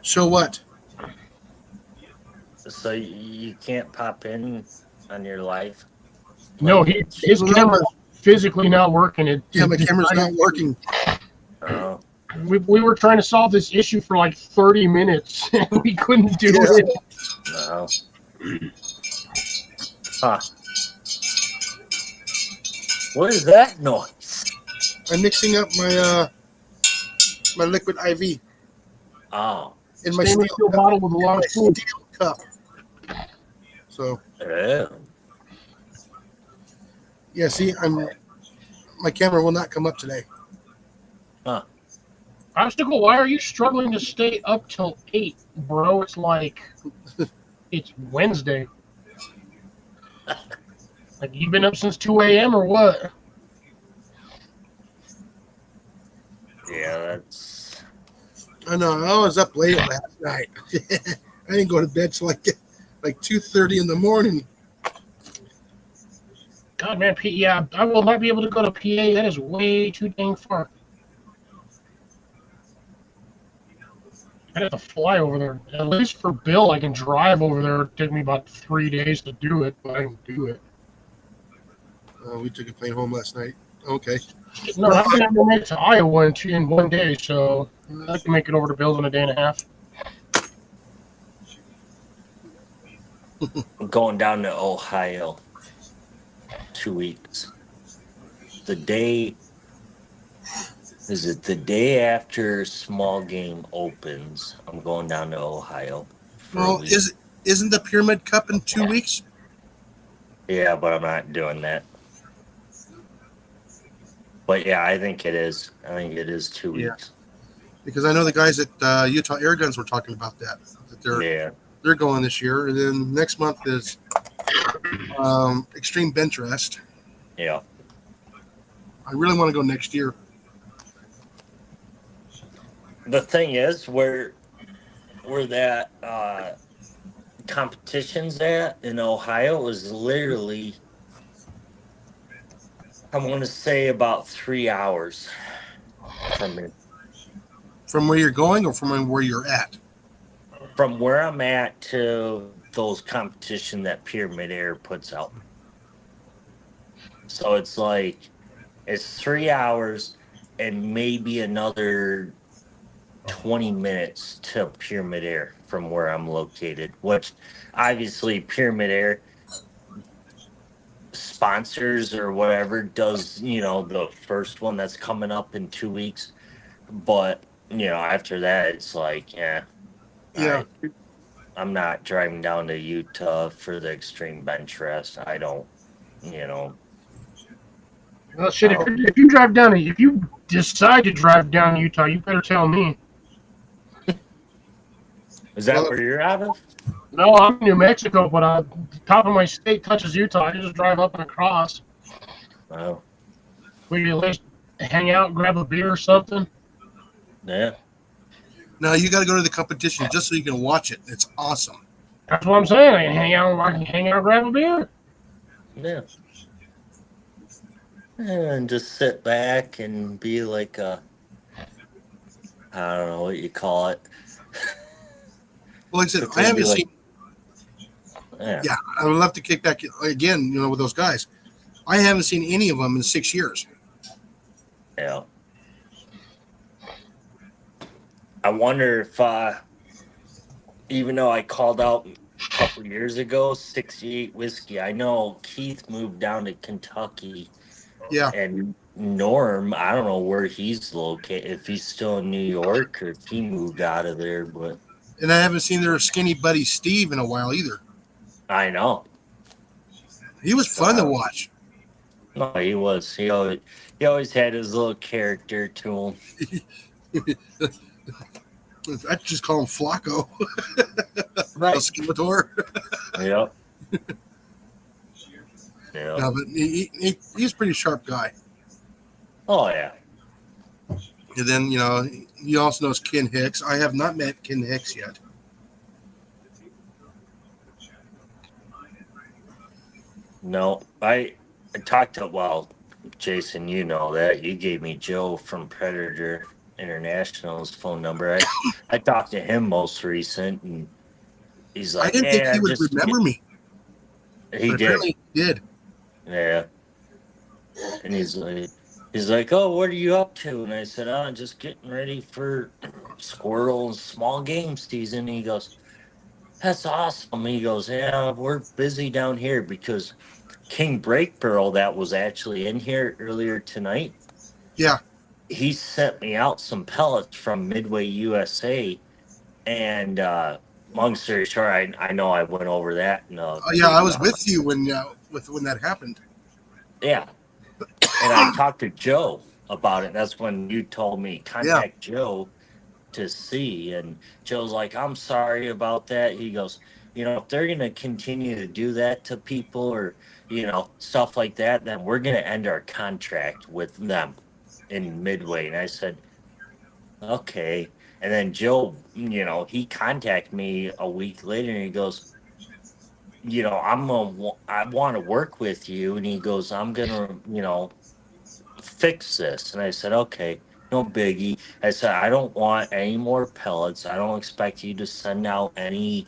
So what? So you can't pop in on your live? No, Like, his camera's physically not working. Yeah, my camera's not working. oh, We were trying to solve this issue for like 30 minutes, and we couldn't do Yeah. it. no. Huh. What is that noise? I'm mixing up my liquid IV Oh. in my Stainless steel bottle with a large spoon. steel cup. So Yeah. yeah, see, my camera will not come up today. Huh. Obstacle, why are you struggling to stay up till 8, bro? It's like it's Wednesday. Like, you've been up since 2 a.m. or what? Yeah, that's... I know. I was up late last night. I didn't go to bed till like 2:30 in the morning. God, man, yeah, I will not be able to go to PA. That is way too dang far. I'd have to fly over there. At least for Bill, I can drive over there. It'd take me about 3 days to do it, but I can do it. We took a plane home last night. Okay. No, I can never make it to Iowa in 1 day, so I can make it over to Bill's in a day and a half. I'm going down to Ohio. 2 weeks. The day... Is it the day after small game opens? I'm going down to Ohio. for a Well, week. isn't the Pyramid Cup in 2 weeks? Yeah, but I'm not doing that. But yeah, I think it is. I think it is 2 Yeah. weeks. Because I know the guys at Utah Air Guns were talking about that they're going this year, and then next month is Extreme Bench Rest. Yeah. I really want to go next year. The thing is, where that competition's at in Ohio is literally, I want to say about 3 hours from me. From where you're going or from where you're at? From where I'm at to those competition that Pyramid Air puts out. So it's like, it's 3 hours and maybe another 20 minutes to Pyramid Air from where I'm located, which obviously Pyramid Air sponsors or whatever does, the first one that's coming up in 2 weeks. But, after that, it's like, Yeah. I'm not driving down to Utah for the Extreme Bench Rest. I don't, Well, shit, if you drive down, if you decide to drive down to Utah, you better tell me. Is that where you're out of? No, I'm in New Mexico, but the top of my state touches Utah. I can just drive up and across. Oh, We can at least hang out, grab a beer or something. yeah. Now you got to go to the competition just so you can watch it. It's awesome. That's what I'm saying. I can hang out, grab a beer. Yeah. And just sit back and be like I don't know what you call it. Well, like I said, It's I gonna haven't be like- seen. Yeah. Yeah, I would love to kick back again. With those guys, I haven't seen any of them in 6 years. Yeah. I wonder if, even though I called out a couple years ago, 68 Whiskey, I know Keith moved down to Kentucky. Yeah, And Norm, I don't know where he's located, if he's still in New York or if he moved out of there, but and I haven't seen their skinny buddy Steve in a while either. I know. He was fun to watch. No, he was. He always had his little character to him. I just call him Flacco. Right. El Skeletor. Yep. Yeah. No, but he's a pretty sharp guy. Oh, yeah. And then, he also knows Ken Hicks. I have not met Ken Hicks yet. No, I talked to, well, Jason, you know that. You gave me Joe from Predator International's phone number. I talked to him most recent, and he's I like, didn't think yeah, he would remember me, he but did. apparently he did. Yeah. And he's like, oh, what are you up to? And I said, oh, I'm just getting ready for squirrel and small game season. He goes, that's awesome. He goes, yeah, we're busy down here because King Break Barrel that was actually in here earlier tonight. Yeah. He sent me out some pellets from Midway USA, and long story short, I know I went over that. Yeah, I was with you when that happened. Yeah, and I talked to Joe about it. That's when you told me contact Joe to see, and Joe's like, I'm sorry about that. He goes, if they're going to continue to do that to people or stuff like that, then we're going to end our contract with them in Midway. And I said, okay. And then Joe, he contacted me a week later and he goes, I want to work with you. And he goes, I'm going to, fix this. And I said, okay, no biggie. I said, I don't want any more pellets. I don't expect you to send out any,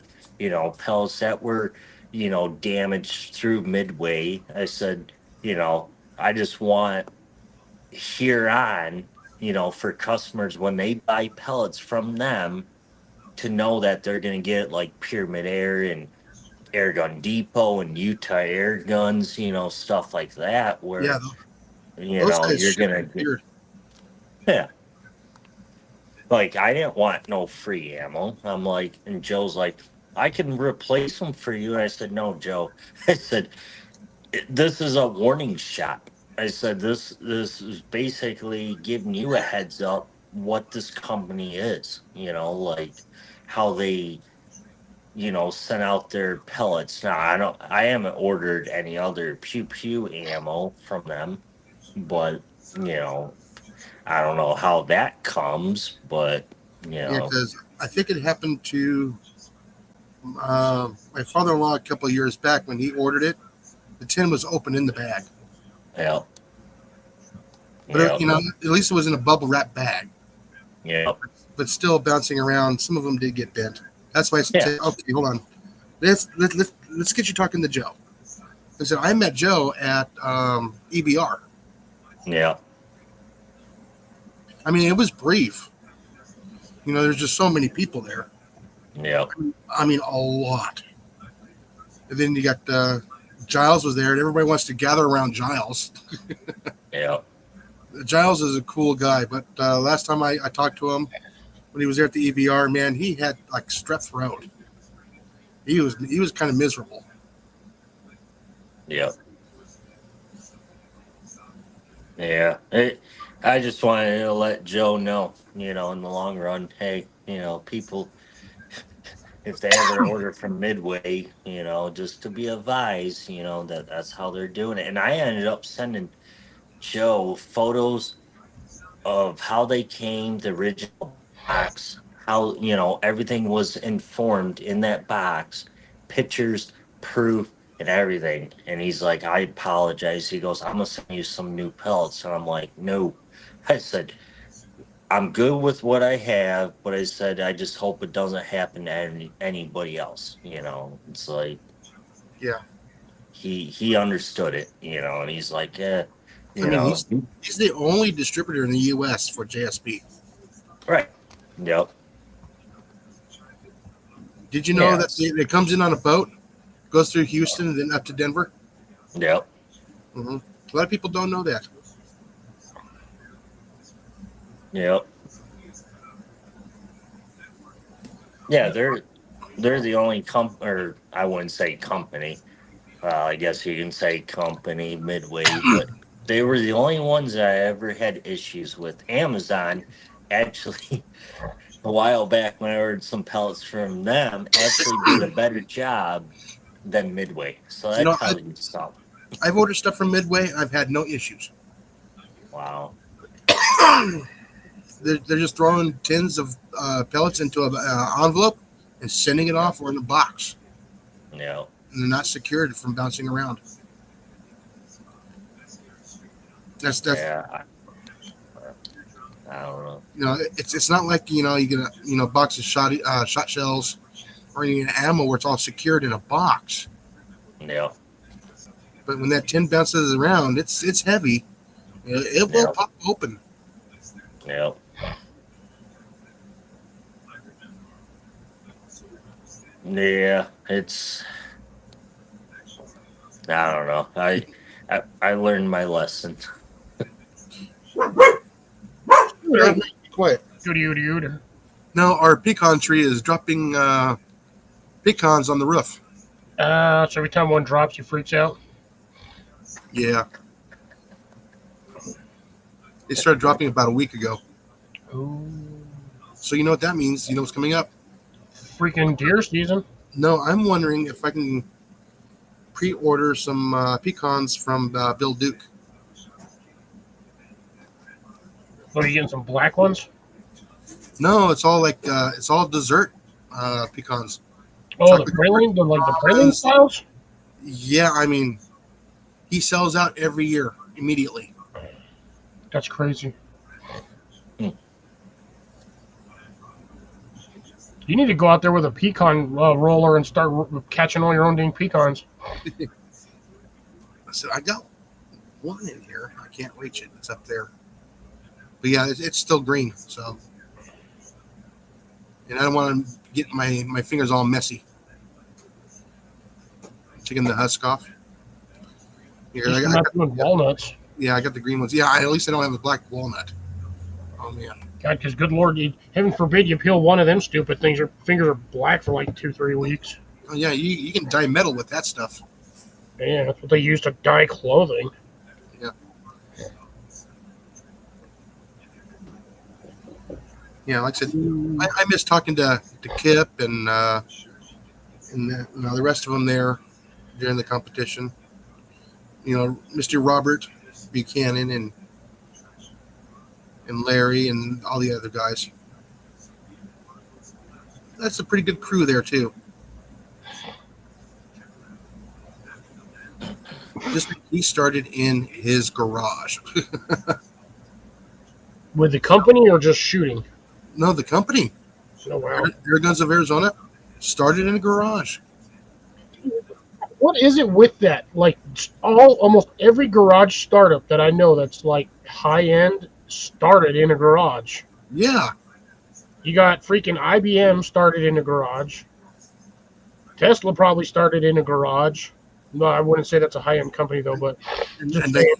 pellets that were, damaged through Midway. I said, I just want here on, for customers when they buy pellets from them to know that they're going to get like Pyramid Air and Air Gun Depot and Utah Air Guns, stuff like that, where Yeah, those guys you're ship gonna weird. yeah. Like I didn't want no free ammo. I'm like, and Joe's like, I can replace them for you. And I said, no, Joe. I said, this is a warning shot. I said, this is basically giving you a heads up what this company is. Like how they sent out their pellets. Now I haven't ordered any other pew pew ammo from them, but I don't know how that comes, but Yeah, because I think it happened to my father-in-law a couple of years back when he ordered it. The tin was open in the bag, yeah, but at least it was in a bubble wrap bag. yeah, But still bouncing around. Some of them did get bent. That's why I said, Yeah. okay, hold on. Let's get you talking to Joe. I said, I met Joe at EBR. yeah, I mean, it was brief. There's just so many people there. yeah, I mean, a lot. And then you got Giles was there, and everybody wants to gather around Giles. yeah, Giles is a cool guy, but last time I talked to him when he was there at the EBR, man, he had like strep throat. He was kind of miserable. yeah. Yeah, I just wanted to let Joe know, in the long run, hey, people, if they ever order from Midway, just to be advised, that's how they're doing it. And I ended up sending Joe photos of how they came, the original box, how, everything was informed in that box, pictures, proof, and everything. And he's like, I apologize. He goes, I'm going to send you some new pellets. And I'm like, no. I said, I'm good with what I have, but I said, I just hope it doesn't happen to anybody else. It's like, Yeah. He understood it, and he's like, yeah, I mean, he's the only distributor in the U.S. for JSB. right. Yep. Did you know that it comes in on a boat, goes through Houston, and then up to Denver? Yep. Mm-hmm. A lot of people don't know that. Yep. Yeah, they're the only or I wouldn't say company. I guess you can say company Midway, but they were the only ones that I ever had issues with. Amazon actually a while back when I ordered some pellets from them actually did a better job than Midway. So that tells you something. I've ordered stuff from Midway. I've had no issues. Wow. they're just throwing tins of pellets into an envelope and sending it off or in a box, Yeah. and they're not secured from bouncing around. That's Yeah. I don't know. it's not like you get a box of shot shells or any ammo where it's all secured in a box. Yeah. But when that tin bounces around, it's heavy. It will pop open. Yeah. Yeah. It's. I don't know. I learned my lesson. Quiet. Oody. Now our pecan tree is dropping pecans on the roof. So every time one drops, he freaks out. Yeah. They started dropping about a week ago. Ooh. So you know what that means? You know what's coming up? Freaking deer season. No, I'm wondering if I can pre-order some pecans from Bill Duke. What, are you getting some black ones? No, it's all it's all dessert pecans. Oh, Chocolate the praline, the praline pecans. styles? Yeah, I mean, he sells out every year immediately. That's crazy. You need to go out there with a pecan roller and start catching all your own dang pecans. I said, I got one in here. I can't reach it. It's up there. But yeah, it's still green. So, and I don't want to get my fingers all messy. Taking the husk off. Here, You're not doing walnuts. I got the green ones. Yeah, at least I don't have a black walnut. Oh man. God, because good Lord, heaven forbid you peel one of them stupid things. Your fingers are black for like 2-3 weeks. Oh yeah, you can dye metal with that stuff. Man, that's what they use to dye clothing. Yeah. Yeah, like I said, I miss talking to Kip and the rest of them there during the competition. Mr. Robert Buchanan and Larry and all the other guys. That's a pretty good crew there too. Just he started in his garage. With the company or just shooting? No, the company, Oh, wow. Air Guns of Arizona, started in a garage. What is it with that? Like, almost every garage startup that I know that's like high end started in a garage. Yeah, You got freaking IBM started in a garage. Tesla probably started in a garage. No, I wouldn't say that's a high end company though, but and just they, saying,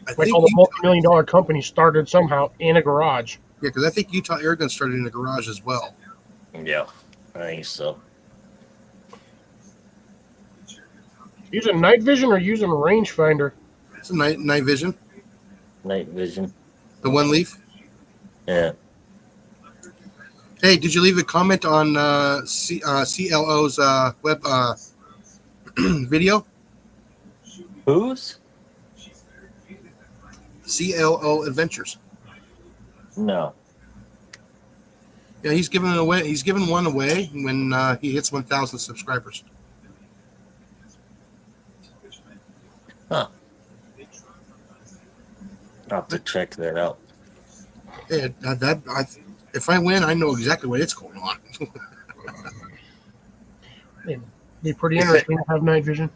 I like think all the Utah, multi-million-dollar companies started somehow in a garage. yeah, because I think Utah Air Guns started in a garage as well. Yeah. I think so. Using night vision or using a rangefinder? It's a night vision, Night vision. the one leaf. Yeah. Hey, did you leave a comment on CLO's web video? Who's? CLO Adventures. No. Yeah, he's giving away. He's giving one away when he hits 1,000 subscribers. Huh. I'll have to check that out. Hey, if I win, I know exactly what it's going on. It'd be pretty interesting to have night vision.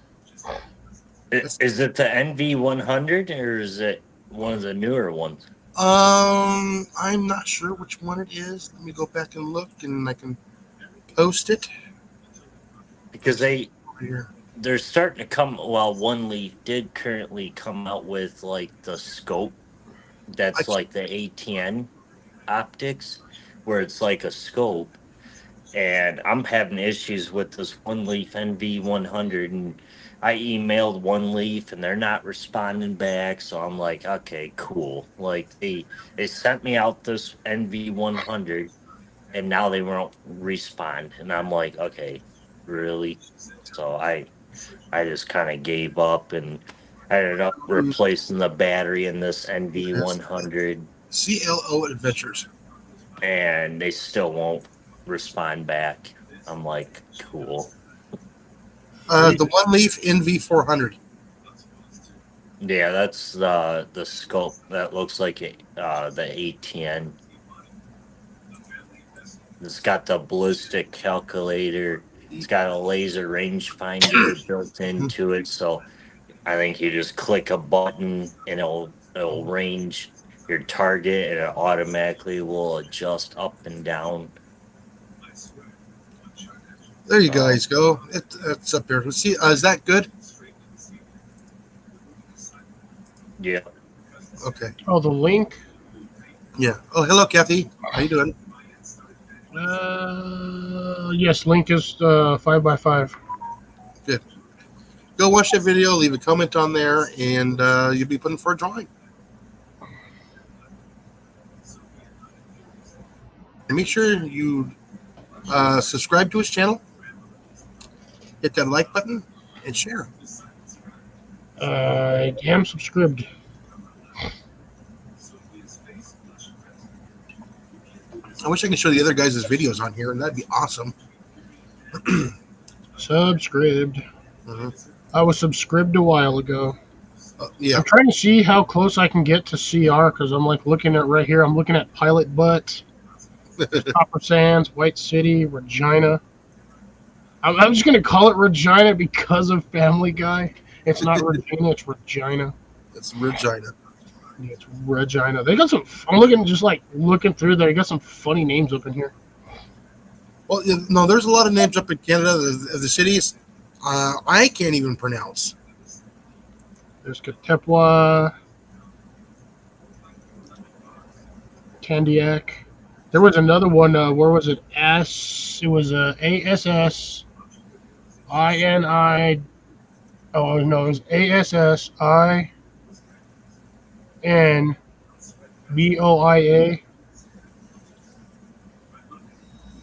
Is it the NV100 or is it one of the newer ones? I'm not sure which one it is. Let me go back and look, and I can post it Because here. they're starting to come. Well, One Leaf did currently come out with like the scope that's like the ATN optics, where it's like a scope. And I'm having issues with this One Leaf NV100, and I emailed One Leaf, and they're not responding back. So I'm like, okay, cool. Like they sent me out this NV100, and now they won't respond, and I'm like, okay, really? So I just kind of gave up, and I ended up replacing the battery in this NV100. CLO Adventures. and they still won't respond back. I'm like, cool. The One Leaf NV400. Yeah, that's the scope that looks like the ATN. It's got the ballistic calculator. It's got a laser rangefinder built into it, so I think you just click a button and it'll range your target, and it automatically will adjust up and down. There you guys go. It's up there. See, is that good? Yeah. Okay. Oh, the link. Yeah. Oh, hello, Kathy. How you doing? Yes, link is 5x5. Go watch that video. Leave a comment on there, and you'll be put in for a drawing. And make sure you subscribe to his channel. Hit that like button and share. I am subscribed. I wish I could show the other guys' videos on here, and that'd be awesome. Subscribed. Mhm. I was subscribed a while ago. Yeah. I'm trying to see how close I can get to CR because I'm like looking at right here. I'm looking at Pilot Butte, Copper Sands, White City, Regina. I'm just going to call it Regina because of Family Guy. It's not Regina, it's Regina. It's Regina. Yeah, it's Regina. They got some. I'm looking through there. They got some funny names up in here. Well, no, there's a lot of names up in Canada of the cities I can't even pronounce. There's Katepwa, Candiac. There was another one. Where was it? It was ASS INI. Oh no, it was ASSINBOIA.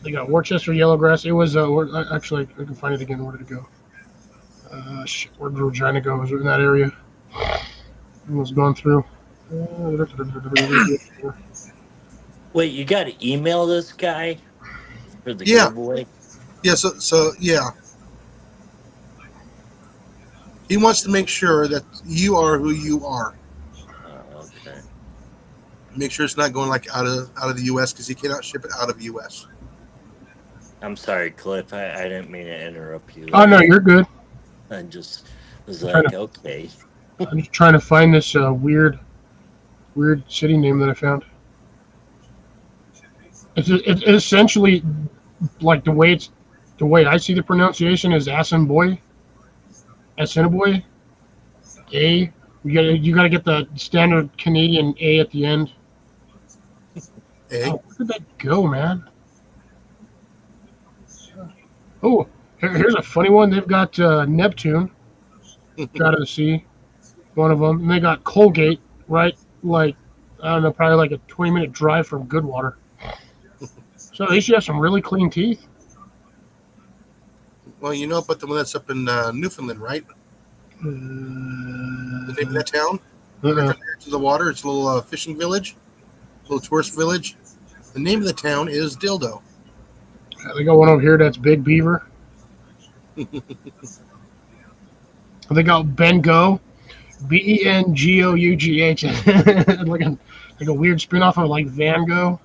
They got Worcester Yellowgrass. It was actually I can find it again. Where did it go? Shit, where did Regina go? Was it in that area? It was going through. Wait, you got to email this guy for the Yeah. giveaway? Yeah, so yeah. He wants to make sure that you are who you are. Okay. Make sure it's not going like out of the U.S. because he cannot ship it out of the U.S. I'm sorry, Cliff. I didn't mean to interrupt you. Oh no, you're good. I just was Trying like, to- okay. I'm just trying to find this weird city name that I found. It's essentially like the way I see the pronunciation is Assiniboia. Assiniboia. A. You gotta get the standard Canadian A at the end. Hey, Oh, where did that go, man? Oh, here's a funny one. They've got Neptune out of the sea, one of them, and they got Colgate, right? Like, I don't know, probably like a 20-minute drive from Goodwater. So they should have some really clean teeth. well, you know about the one that's up in Newfoundland, right? The name of that town? Uh-uh. To the water. It's a little fishing village, little tourist village. The name of the town is Dildo. They got one over here that's Big Beaver. They got Bengo, Bengough, like a weird spin-off of like Van Gogh.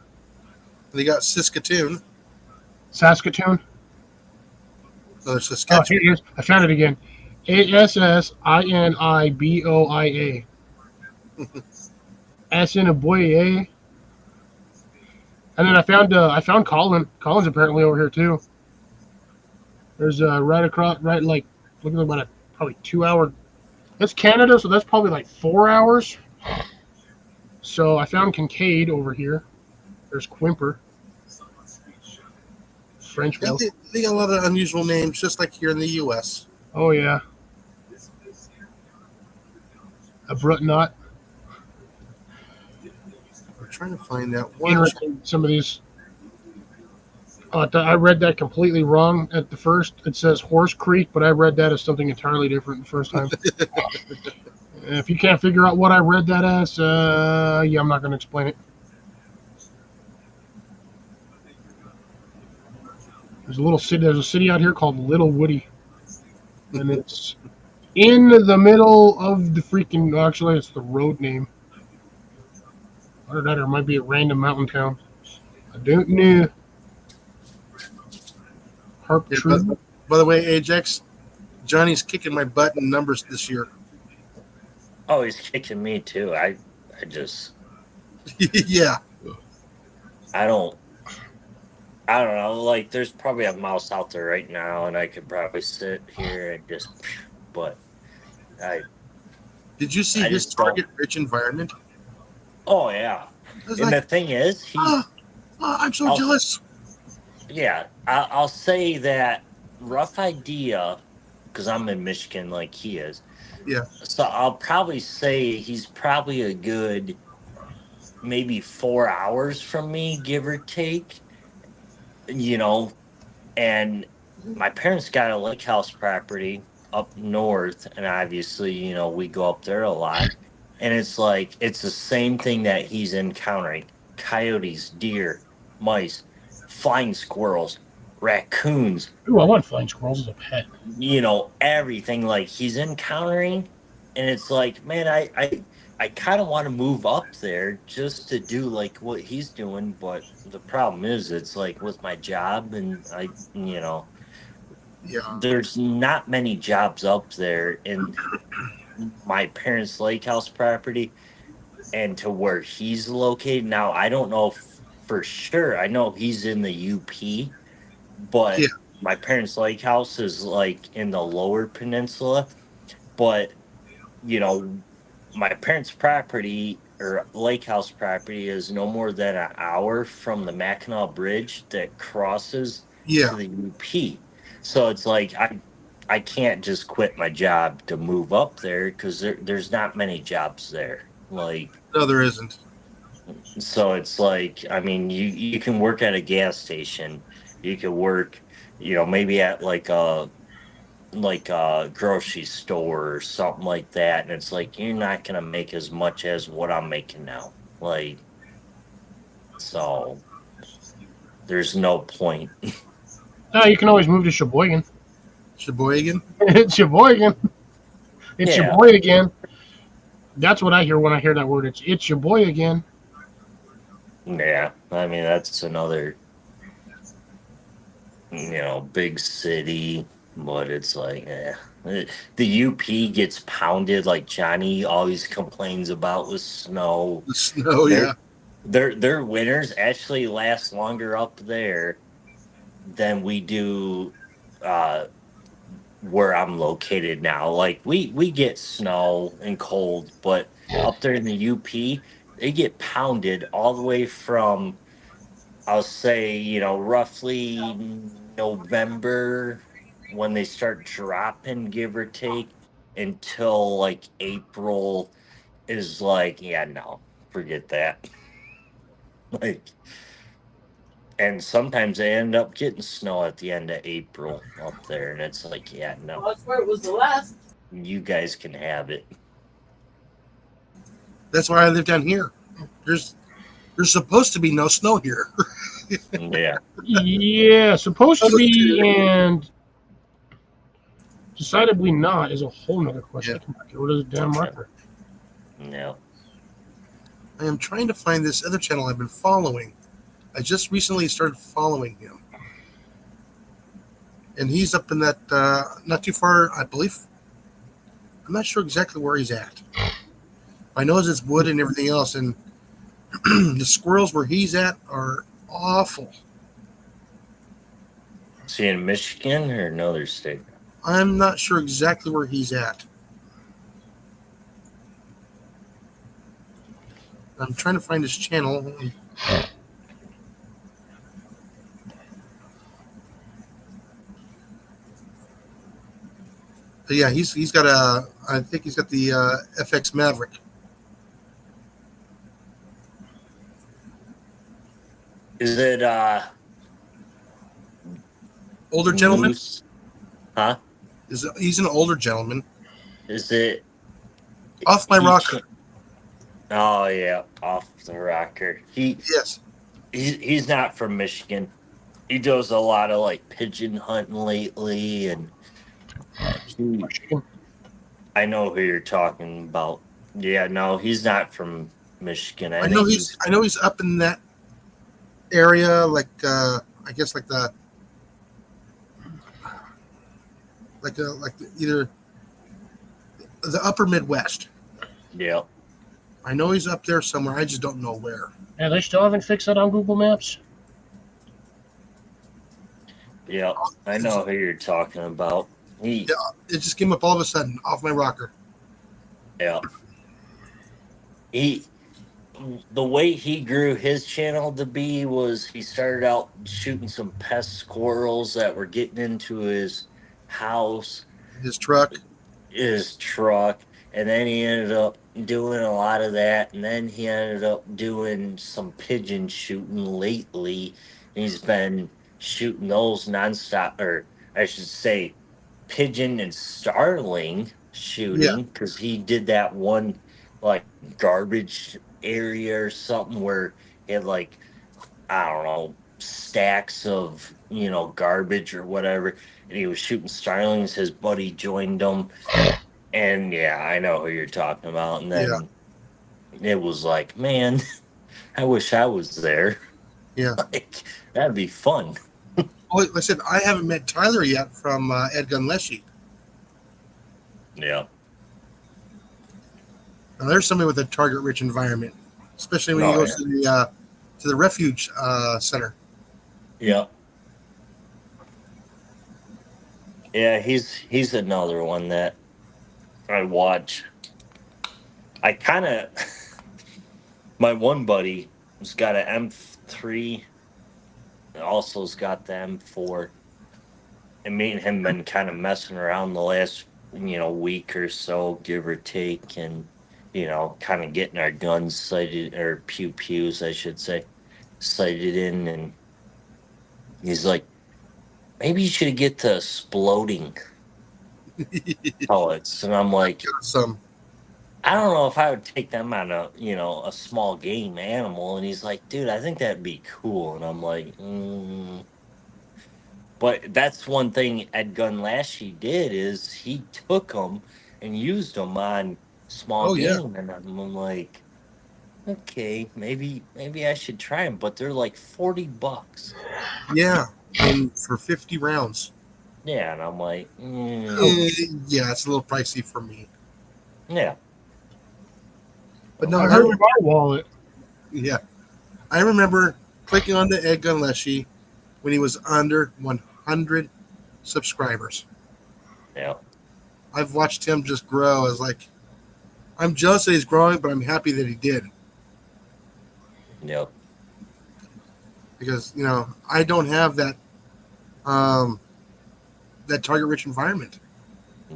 They got Saskatoon. Saskatoon. Oh, there's Oh, Saskatchewan. here it is. I found it again. ASSINIBOIA. Assiniboia. And then I found Colin. Colin's apparently over here too. There's right across, right like looking at about probably 2 hour. That's Canada, so that's probably like 4 hours. So I found Kincaid over here. There's Quimper. French Yeah, Whale. they got a lot of unusual names, just like here in the U.S. Oh yeah. A Brutnot. We're trying to find that one. Interesting. Some of these. I read that completely wrong at the first. It says Horse Creek, but I read that as something entirely different the first time. If you can't figure out what I read that as, yeah, I'm not going to explain it. There's a city out here called Little Woody, and it's in the middle of the freaking. Actually, it's the road name. Or that, or it might be a random mountain town. I don't know. Harp Yeah, True. by the way, Ajax, Johnny's kicking my butt in numbers this year. Oh, he's kicking me too. I just Yeah. I don't I don't know. Like, there's probably a mouse out there right now, and I could probably sit here and just. But I Did you see I his just don't. target rich environment? Oh yeah. I was And like, the thing is, he. oh, I'm so I'll jealous. Yeah. I'll say that rough idea because I'm in Michigan, like he is. Yeah. So I'll probably say he's probably a good maybe 4 hours from me, give or take. You know, and my parents got a lake house property up north, and obviously, we go up there a lot. And it's like it's the same thing that he's encountering: coyotes, deer, mice, flying squirrels, raccoons, Ooh, I want flying squirrels as a pet. everything like he's encountering. And it's like, man, I kind of want to move up there just to do like what he's doing. But the problem is, it's like with my job, and Yeah. there's not many jobs up there in my parents' lake house property and to where he's located. Now, I don't know for sure. I know he's in the UP, Yeah. but my parents' lake house is like in the lower peninsula. But, you know, my parents' property or lake house property is no more than an hour from the Mackinac Bridge that crosses Yeah. to the UP. So it's like I can't just quit my job to move up there because there's not many jobs there. Like, No, there isn't. so it's like, I mean, you can work at a gas station, you could work, maybe at like a grocery store or something like that, and it's like you're not gonna make as much as what I'm making now. Like, so there's no point. Ah, you can always move to Sheboygan. Sheboygan. It's Sheboygan. It's your Yeah, boy again. That's what I hear when I hear that word. It's your boy again. yeah. I mean, that's another, big city, but it's like, the UP gets pounded like Johnny always complains about with snow. The snow. Their Yeah. their winters actually last longer up there than we do uh where I'm located now. Like, we get snow and cold, but up there in the UP, they get pounded all the way from, I'll say, roughly November when they start dropping, give or take, until like April is like, yeah, no, forget that. Like, and sometimes they end up getting snow at the end of April up there, and it's like, yeah, Well, no, that's where it was the last. you guys can have it. That's why I live down here. There's supposed to be no snow here. Yeah, Yeah, supposed to be, and decidedly not is a whole nother question. Yeah. What is a damn marker? no. I am trying to find this other channel I've been following. I just recently started following him, and he's up in that not too far, I believe. I'm not sure exactly where he's at. I know it's wood and everything else, and the squirrels where he's at are awful. Is he in Michigan or another state? I'm not sure exactly where he's at. I'm trying to find his channel. But yeah, he's got a. I think he's got the FX Maverick. Is it Older gentleman. Moose? Huh? He's an older gentleman. Is it Off my he rocker. cha- Oh yeah, off the rocker. Yes. He's not from Michigan. he does a lot of like pigeon hunting lately, and he, Michigan. I know who you're talking about. Yeah, no, he's not from Michigan. I think he's I know he's up in that area, like I guess either the upper Midwest. yeah, I know he's up there somewhere. I just don't know where. Yeah, they still haven't fixed that on Google Maps. yeah. I know who you're talking about. He, Yeah, it just came up all of a sudden off my rocker. yeah, he. The way he grew his channel to be was he started out shooting some pest squirrels that were getting into his house, His truck. his truck, and then he ended up doing a lot of that, and then he ended up doing some pigeon shooting lately. He's been shooting those nonstop, or I should say pigeon and starling shooting, because he did that one like garbage area or something where he had like, I don't know, stacks of garbage or whatever, and he was shooting starlings. His buddy joined him, and yeah, I know who you're talking about. And then it was like, man, I wish I was there. Yeah. Like, that'd be fun. Oh, like I said, I haven't met Tyler yet from Ed Gun Leshy. Yeah. Now, there's somebody with a target-rich environment, especially when Oh, he goes to the refuge center. Yeah. Yeah, he's another one that I watch. I kind of my one buddy has got an M3, also has got the M4, and me and him been kind of messing around the last week or so, give or take, and kind of getting our guns sighted, or pews, I should say, sighted in, and he's like, maybe you should get to exploding pellets. And I'm like, Some. I don't know if I would take them on a small game animal. And he's like, dude, I think that'd be cool. And I'm like, But that's one thing Ed Gun Lashy did, is he took them and used them on small game. And I'm like, okay, maybe I should try them, but they're like $40. Yeah, and for 50 rounds. Yeah, and I'm like, yeah, it's a little pricey for me. yeah. But no, I heard my wallet. yeah, I remember clicking on the Ed Gun Leshy when he was under 100 subscribers. Yeah. I've watched him just grow. As like, I'm jealous that he's growing, but I'm happy that he did, Yep. because I don't have that that target-rich environment.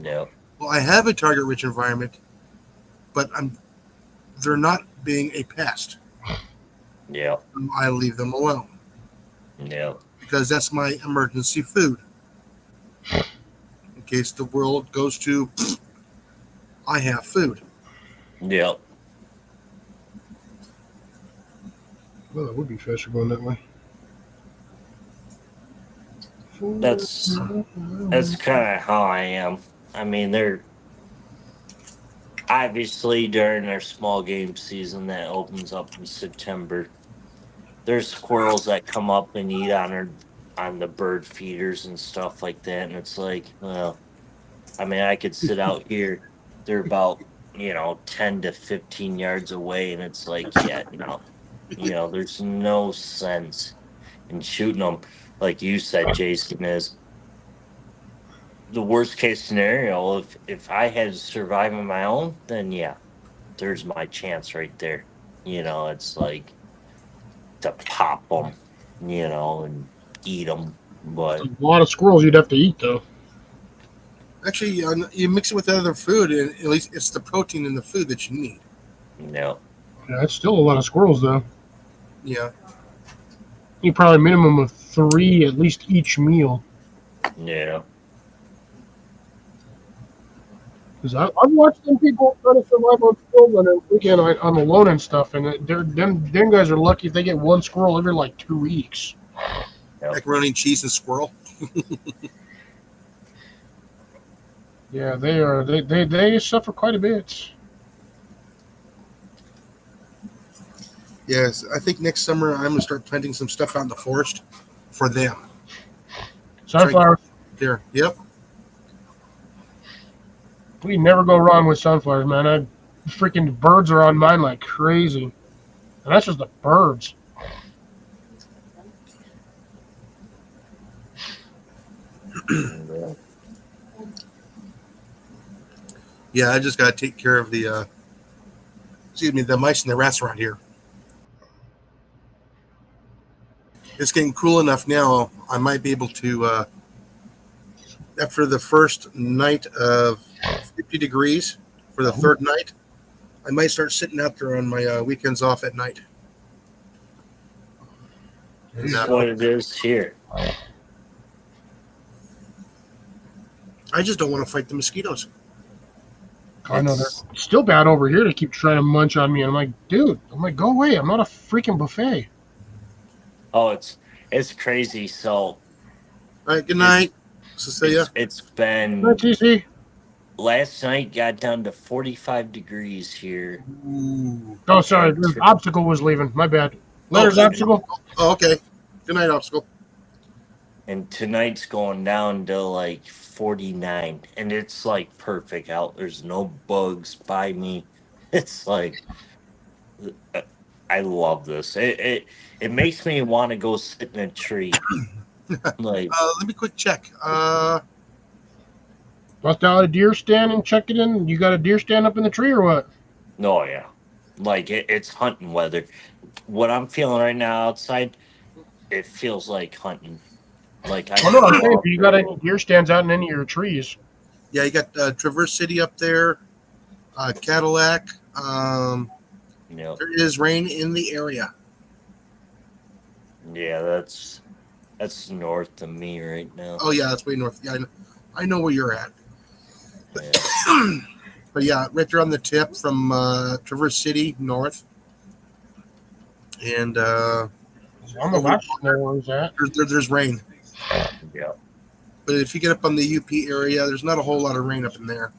Yep. Well, I have a target-rich environment, but they're not being a pest. Yep. I leave them alone Yep. because that's my emergency food. In case the world goes to, I have food. Yep. Well, that would be faster going that way. That's kind of how I am. I mean, they're obviously during their small game season that opens up in September. There's squirrels that come up and eat on the bird feeders and stuff like that, and it's like, well, I mean, I could sit out here. They're about 10 to 15 yards away, and it's like, yeah, there's no sense in shooting them. Like you said, Jason, is the worst case scenario. If I had to survive on my own, then yeah, there's my chance right there. It's like to pop them, and eat them. But a lot of squirrels you'd have to eat, though. Actually, you mix it with other food, and at least it's the protein in the food that you need. no, Yeah, it's still a lot of squirrels, though. Yeah. You probably a minimum of 3 at least each meal. yeah, Because I've watched them people try to survive on squirrels on the weekend on the loan and stuff, and them guys are lucky if they get one squirrel every like 2 weeks. Yep. Macaroni and cheese and squirrel. Yeah, they suffer quite a bit. Yes, I think next summer I'm gonna start planting some stuff out in the forest for them. Sunflowers. There. Yep. We never go wrong with sunflowers, man. Freaking birds are on mine like crazy. And that's just the birds. Yeah. Yeah, I just gotta take care of the the mice and the rats around here. It's getting cool enough now. I might be able to, after the first night of 50 degrees, for the third night, I might start sitting out there on my weekends off at night. And, That's what it is here. I just don't want to fight the mosquitoes. I know they're still bad over here. They keep trying to munch on me. And I'm like, dude, go away. I'm not a freaking buffet. Oh, it's crazy. So, All right, good night, Cecilia. it's been Hi, TC. last night got down to 45 degrees here. Ooh. Oh, sorry. The obstacle was leaving. My bad. Letters obstacle. Oh, okay. Good night, obstacle. And tonight's going down to like 49, and it's like perfect out. There's no bugs by me. It's like I love this. It makes me want to go sit in a tree. Like, Let me quick check. Bust out a deer stand and check it in. You got a deer stand up in the tree or what? no, yeah, like it's hunting weather. What I'm feeling right now outside, it feels like hunting. Like Oh, no, I'm saying, do you got any deer stands out in any of your trees? Yeah, you got Traverse City up there, Cadillac. you know, There is rain in the area. yeah, that's north of me right now. Oh yeah, that's way north. Yeah, I know where you're at. Yeah. But yeah, right there on the tip from Traverse City north, and I'm about to know where it's at. there's rain. Yeah, But if you get up on the UP area, there's not a whole lot of rain up in there.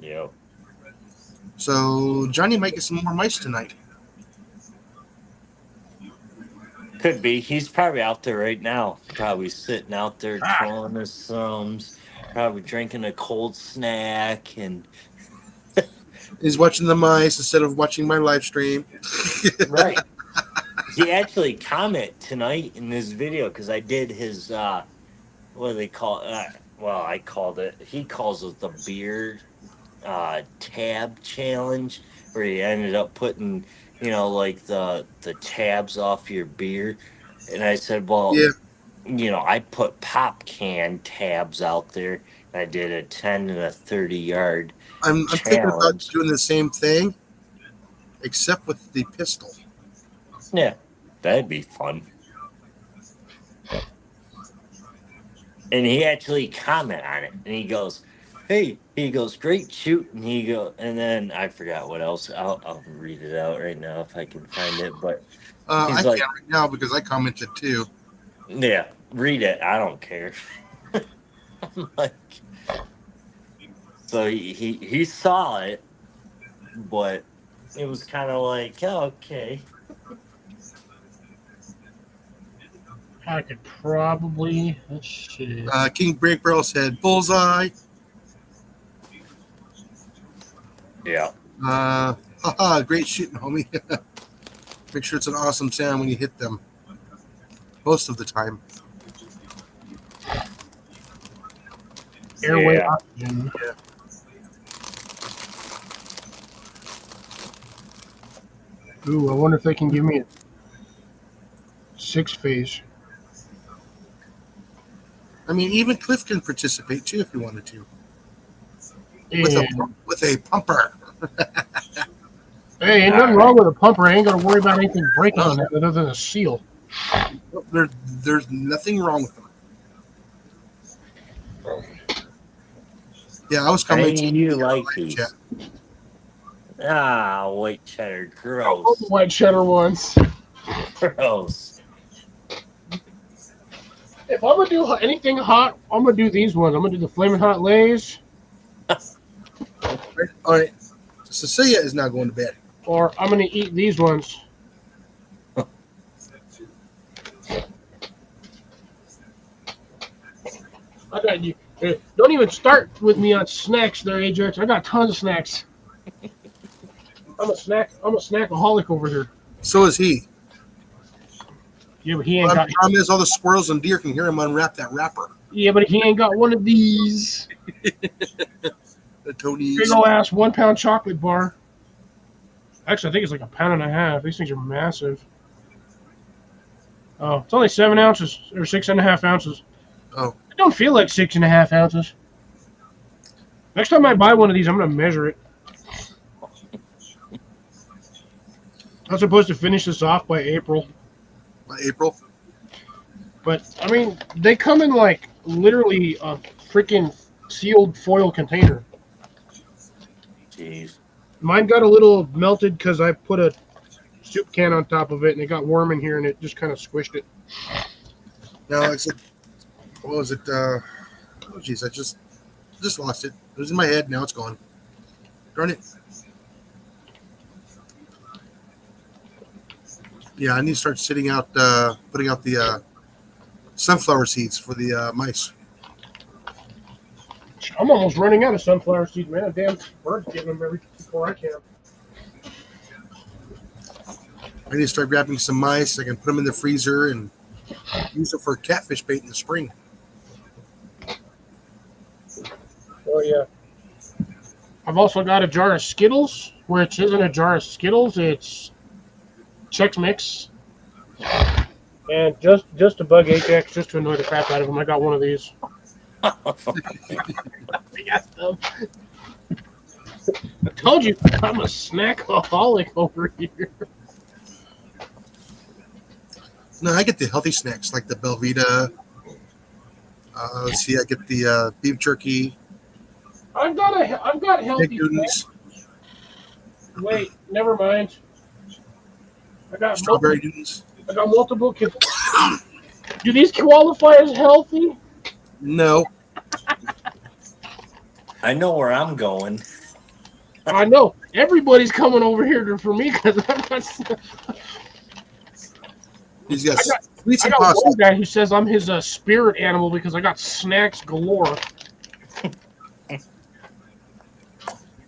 yeah. So Johnny might get some more mice tonight. Could be. He's probably out there right now. Probably sitting out there twirling his thumbs. Probably drinking a cold snack and He's watching the mice instead of watching my live stream. right. He actually commented tonight in this video because I did his what do they call well, I called it. He calls it the beer tab challenge, where he ended up putting like the tabs off your beer, and I said, well, Yeah. I put pop can tabs out there. I did a 10 and a 30 yard I'm thinking about challenge. doing the same thing, except with the pistol. Yeah, that'd be fun. And he actually commented on it, and he goes, "Hey," he goes, "Great shoot," and and then I forgot what else. I'll read it out right now if I can find it. But I he's like, can't right now because I commented too. yeah, read it. I don't care. I'm like, so he saw it, but it was kind of like, oh, okay. I could probably, let's see. King Break Barrel said bullseye. Yeah. Haha, great shooting, homie. Make sure it's an awesome sound when you hit them. Most of the time. Airway Yeah. oxygen. Ooh, I wonder if they can give me a 6-phase. I mean, even Cliff can participate too if he wanted to. And, With a pumper. hey, ain't nothing wrong with a pumper. I ain't got to worry about anything breaking on it other than a seal. There's nothing wrong with them. Yeah, I was I commenting. you like these. chat. Ah, white cheddar. Oh, Gross. the white cheddar ones. Gross. If I'm gonna do anything hot, I'm gonna do these ones. I'm gonna do the flaming hot Lays, All right. Cecilia is now going to bed. or I'm gonna eat these ones. I got you. Don't even start with me on snacks, there, Ajax. I got tons of snacks. I'm a snackaholic over here. So is he. Yeah, but he ain't The got. problem is all the squirrels and deer can hear him unwrap that wrapper. Yeah, but he ain't got one of these. The Tony's. Big ol' ass 1 pound chocolate bar. Actually, I think it's like 1.5 pounds. These things are massive. Oh, it's only 7 ounces or 6.5 ounces. Oh. It don't feel like 6.5 ounces. Next time I buy one of these, I'm gonna measure it. I'm supposed to finish this off by April, By April. but I mean, they come in like literally a freaking sealed foil container. Jeez. Mine got a little melted because I put a soup can on top of it, and it got warm in here, and it just kind of squished it. Now, I said, what was it? Oh, jeez, I just lost it. It was in my head. Now it's gone. Darn it. Yeah, I need to start putting out the sunflower seeds for the mice. I'm almost running out of sunflower seeds, man. A damn bird's getting them every before I can. I need to start grabbing some mice. I can put them in the freezer and use it for catfish bait in the spring. Oh yeah. I've also got a jar of Skittles, which isn't a jar of Skittles. It's Chex Mix. And just to bug Ajax, just to annoy the crap out of him, I got one of these. Yes, I told you I'm a snackaholic over here. No, I get the healthy snacks like the Belvita. Let's see, I get the beef jerky, I've got healthy Big Newtons, snacks. Wait, never mind. strawberry Newtons. I got multiple. Do these qualify as healthy? No, I know where I'm going. I know everybody's coming over here for me because I've got. he's got I got- sweets I and got pasta. one guy who says I'm his spirit animal because I got snacks galore.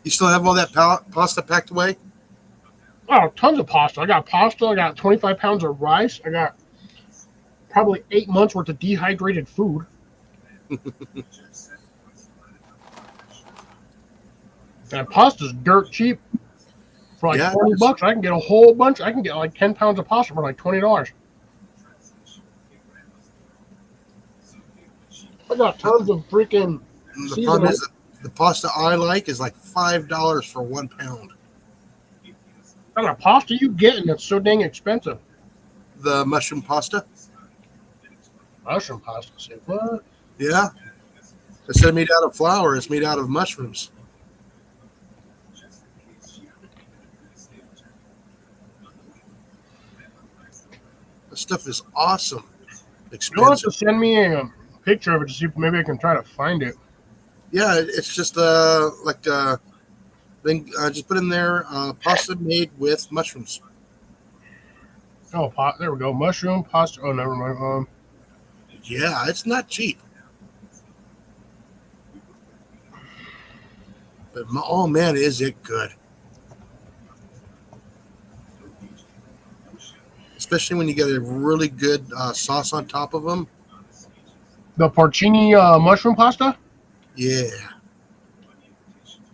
You still have all that pasta packed away? Oh, tons of pasta. I got pasta. I got 25 pounds of rice. I got probably 8 months worth of dehydrated food. And pasta's dirt cheap. For like Yeah, it 20 is. bucks, I can get a whole bunch. I can get like 10 pounds of pasta for like $20. I got tons of freaking. And the Seasonal. problem is that the pasta I like is like $5 for 1 pound. What kind of pasta you getting that's so dang expensive? The mushroom pasta, Mushroom pasta. Say what? yeah. Instead of made out of flour, it's made out of mushrooms. This stuff is awesome. You'll have to Expensive. send me a picture of it to see if maybe I can try to find it. Yeah, it's just then just put in there pasta made with mushrooms. Oh, there we go. Mushroom pasta. Oh, never mind. Yeah, it's not cheap. But oh man, is it good. Especially when you get a really good sauce on top of them. The porcini mushroom pasta. Yeah.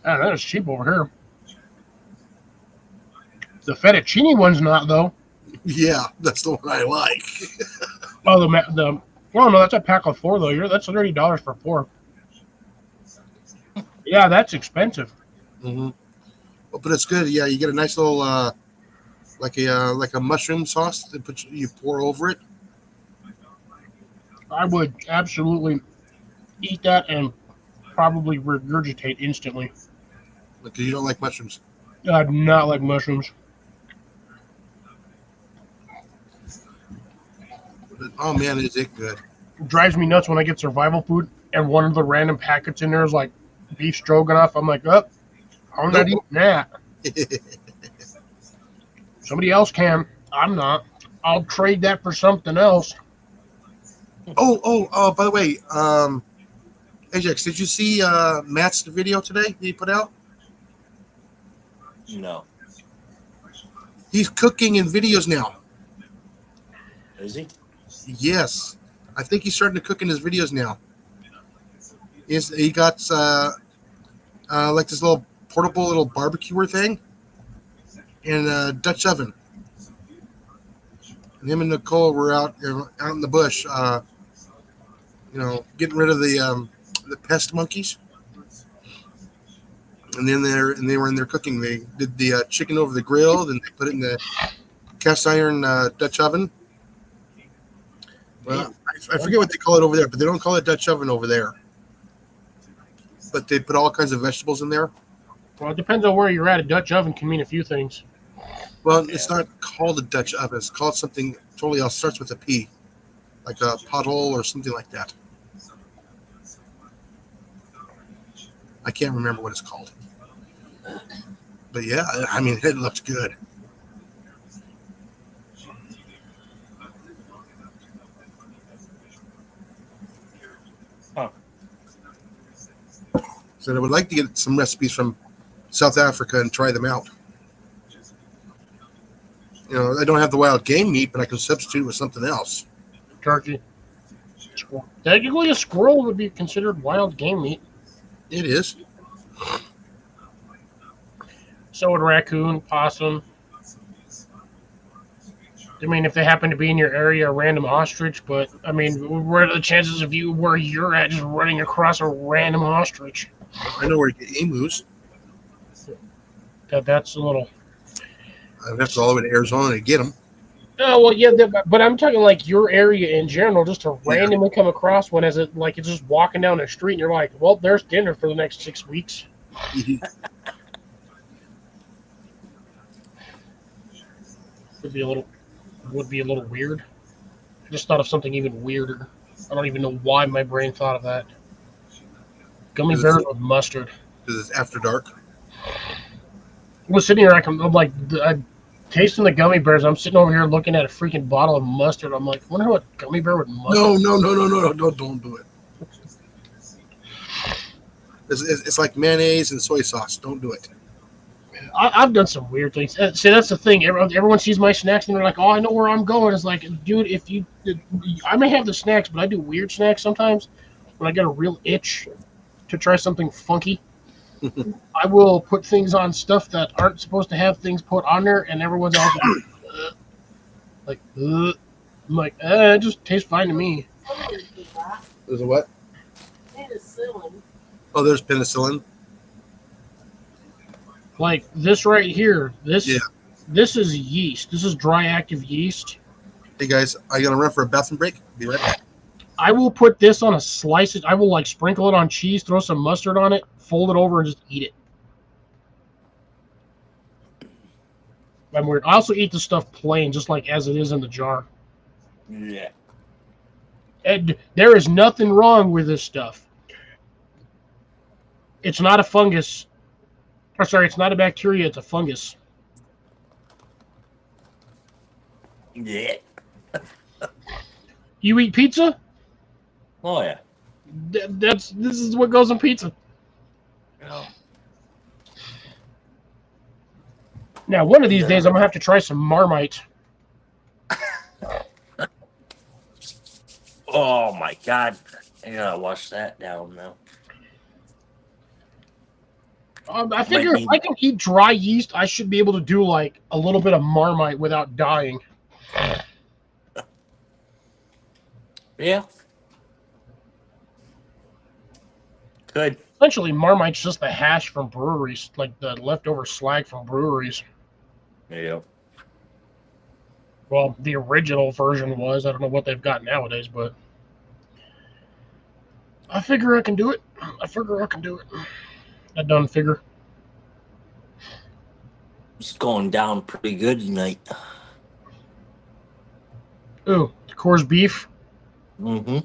Ah, that is cheap over here. The fettuccine one's not though. Yeah, that's the one I like. Oh, the. Oh no, that's a pack of 4 though. That's $30 for 4. Yeah, that's expensive. Mm-hmm. Well, but it's good. Yeah, you get a nice little like a mushroom sauce that you pour over it. I would absolutely eat that and probably regurgitate instantly. Because you don't like mushrooms. I do not like mushrooms. But, oh man, is it good? drives me nuts when I get survival food and one of the random packets in there is like beef stroganoff. I'm like, oh, I'm not eating that. Somebody else can. I'm not. I'll trade that for something else. By the way, Ajax, did you see Matt's video today that he put out? No. He's cooking in videos now. Is he? Yes. I think he's starting to cook in his videos now. He got like this little portable little barbecuer thing and a Dutch oven. And him and Nicole were out in the bush, getting rid of the pest monkeys. And then they were in there cooking. They did the chicken over the grill, then they put it in the cast iron Dutch oven. Well, I forget what they call it over there, but they don't call it Dutch oven over there. But they put all kinds of vegetables in there. Well, it depends on where you're at. A Dutch oven can mean a few things. Well, it's not called a Dutch oven. It's called something totally else. Starts with a P, like a pothole or something like that. I can't remember what it's called. But yeah, I mean, it looked good. Huh. So I would like to get some recipes from South Africa and try them out. I don't have the wild game meat, but I can substitute with something else. Turkey. Squirrel. Technically, a squirrel would be considered wild game meat. It is. So would raccoon, possum. I mean, if they happen to be in your area, a random ostrich. But, I mean, what are the chances of you where you're at just running across a random ostrich? I know where to get emus. That's a little... I'd have to go all the way to Arizona to get them. Oh, well, yeah, but I'm talking like your area in general, just to randomly come across one as it's just walking down the street and you're like, well, there's dinner for the next 6 weeks. Would be a little weird. I just thought of something even weirder. I don't even know why my brain thought of that. Gummy bears with mustard. Because it's after dark. I was sitting here, I'm tasting the gummy bears. I'm sitting over here looking at a freaking bottle of mustard. I'm like, I wonder what gummy bear with mustard. No, don't do it. It's like mayonnaise and soy sauce. Don't do it. I've done some weird things. See, that's the thing. Everyone sees my snacks and they're like, "Oh, I know where I'm going." It's like, dude, I may have the snacks, but I do weird snacks sometimes. When I get a real itch to try something funky, I will put things on stuff that aren't supposed to have things put on there, and everyone's all like, I'm like, it just tastes fine to me. There's a what? Penicillin. Oh, there's penicillin. Like this right here, this is yeast. This is dry active yeast. Hey guys, I gotta run for a bathroom break. Be right back. I will put this on a slice. I will sprinkle it on cheese, throw some mustard on it, fold it over, and just eat it. I'm weird. I also eat the stuff plain, just like as it is in the jar. Yeah. And there is nothing wrong with this stuff. It's not a fungus. Or sorry, it's not a bacteria, it's a fungus. Yeah. You eat pizza? Oh yeah. This is what goes on pizza. Yeah. Now, one of these days, I'm gonna have to try some Marmite. Oh my God. I gotta wash that down now. I figure if I can eat dry yeast, I should be able to do a little bit of Marmite without dying. Yeah. Good. Essentially, Marmite's just the hash from breweries, like the leftover slag from breweries. Yeah. Well, the original version was. I don't know what they've got nowadays, but I figure I can do it. I done figure. It's going down pretty good tonight. Ooh, Coors beef. Mm-hmm.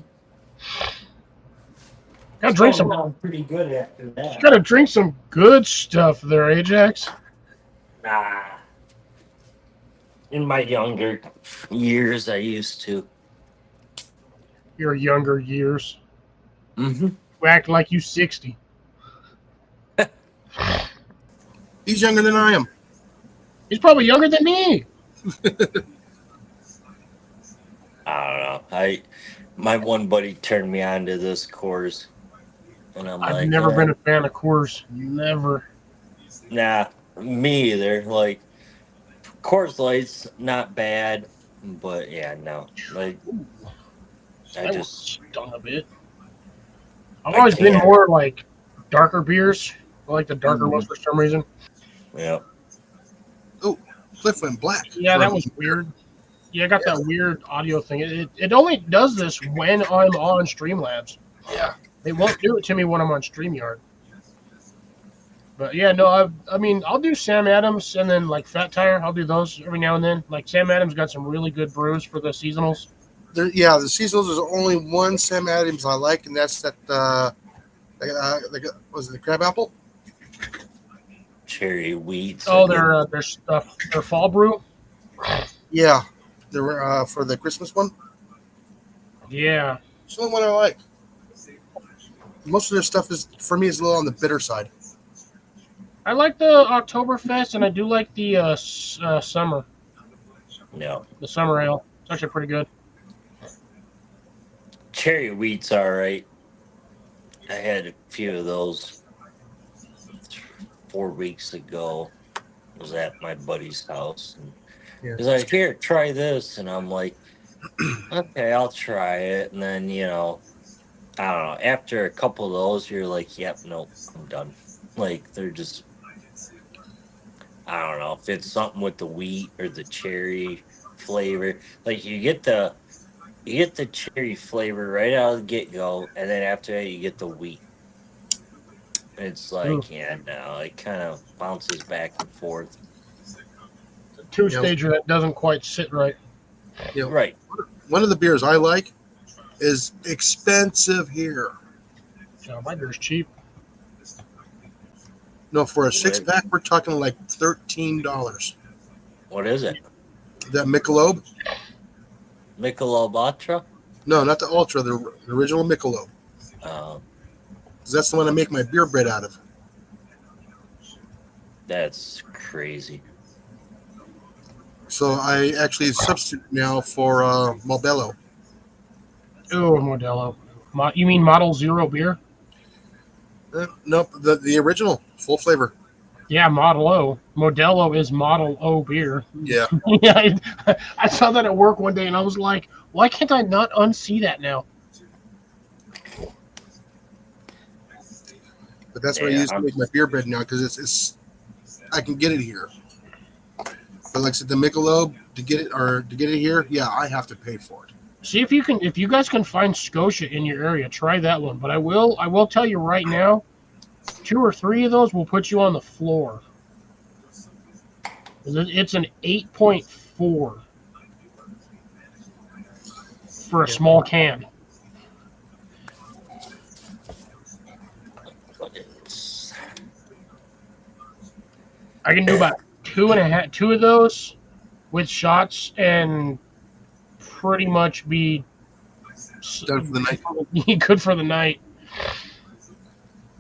Gotta drink some. I'm pretty good after that. Gotta drink some good stuff there, Ajax. Nah. In my younger years, I used to. Your younger years. Mm-hmm. You act like you 60. He's younger than I am. He's probably younger than me. I don't know. My one buddy turned me on to this course, and I'm I've like, never been a fan of Coors. Never. nah, me either. Like, Coors Light's not bad, but yeah, no. Like, I That just stung a bit. I've I always been can't. more like darker beers. I like the darker Mhm. ones for some reason. yeah. Cliff went black. Yeah, that was weird. Yeah, I got that weird audio thing. It only does this when I'm on Streamlabs. Yeah. It won't do it to me when I'm on StreamYard. But yeah, no, I mean, I'll do Sam Adams and then like Fat Tire. I'll do those every now and then. Like Sam Adams got some really good brews for the seasonals. The seasonals. There's only one Sam Adams I like, and that's that. Was it the crab apple? Cherry wheat. Oh, their stuff, their fall brew. Yeah, they were for the Christmas one. Yeah, It's the only one I like. Most of their stuff is for me is a little on the bitter side. I like the Oktoberfest, and I do like the summer, No. the summer ale. It's actually pretty good. Cherry wheat's all right. I had a few of those 4 weeks ago. I was at my buddy's house. And Yeah. he's like, here, try this. And I'm like, okay, I'll try it. And then, I don't know. After a couple of those, you're like, yep, nope, I'm done. Like, they're just, I don't know. If it's something with the wheat or the cherry flavor. Like, you get the cherry flavor right out of the get-go, and then after that, you get the wheat. It's like, yeah, no, it kind of bounces back and forth. Two-stager that doesn't quite sit right. Right. One of the beers I like is expensive here. Yeah, my beer's cheap. No, for a 6-pack, we're talking like $13. What is it? That Michelob? Michelob Ultra? No, not the Ultra, the original Michelob. 'Cause that's the one I make my beer bread out of. That's crazy. So I actually substitute now for Modelo. Oh, Modelo. You mean Model Zero beer? Nope, the original, full flavor. Yeah, Model O. Modelo is Model O beer. Yeah. Yeah, I saw that at work one day, and I was like, why can't I not unsee that now? But that's what I use to make my beer bread now because it's I can get it here. But like I said, the Michelob to get it here, yeah, I have to pay for it. See if you guys can find Scotia in your area, try that one. But I will tell you right now, 2 or 3 of those will put you on the floor. It's an 8.4 for a small can. I can do about 2 of those with shots and pretty much be Done for the night. good for the night.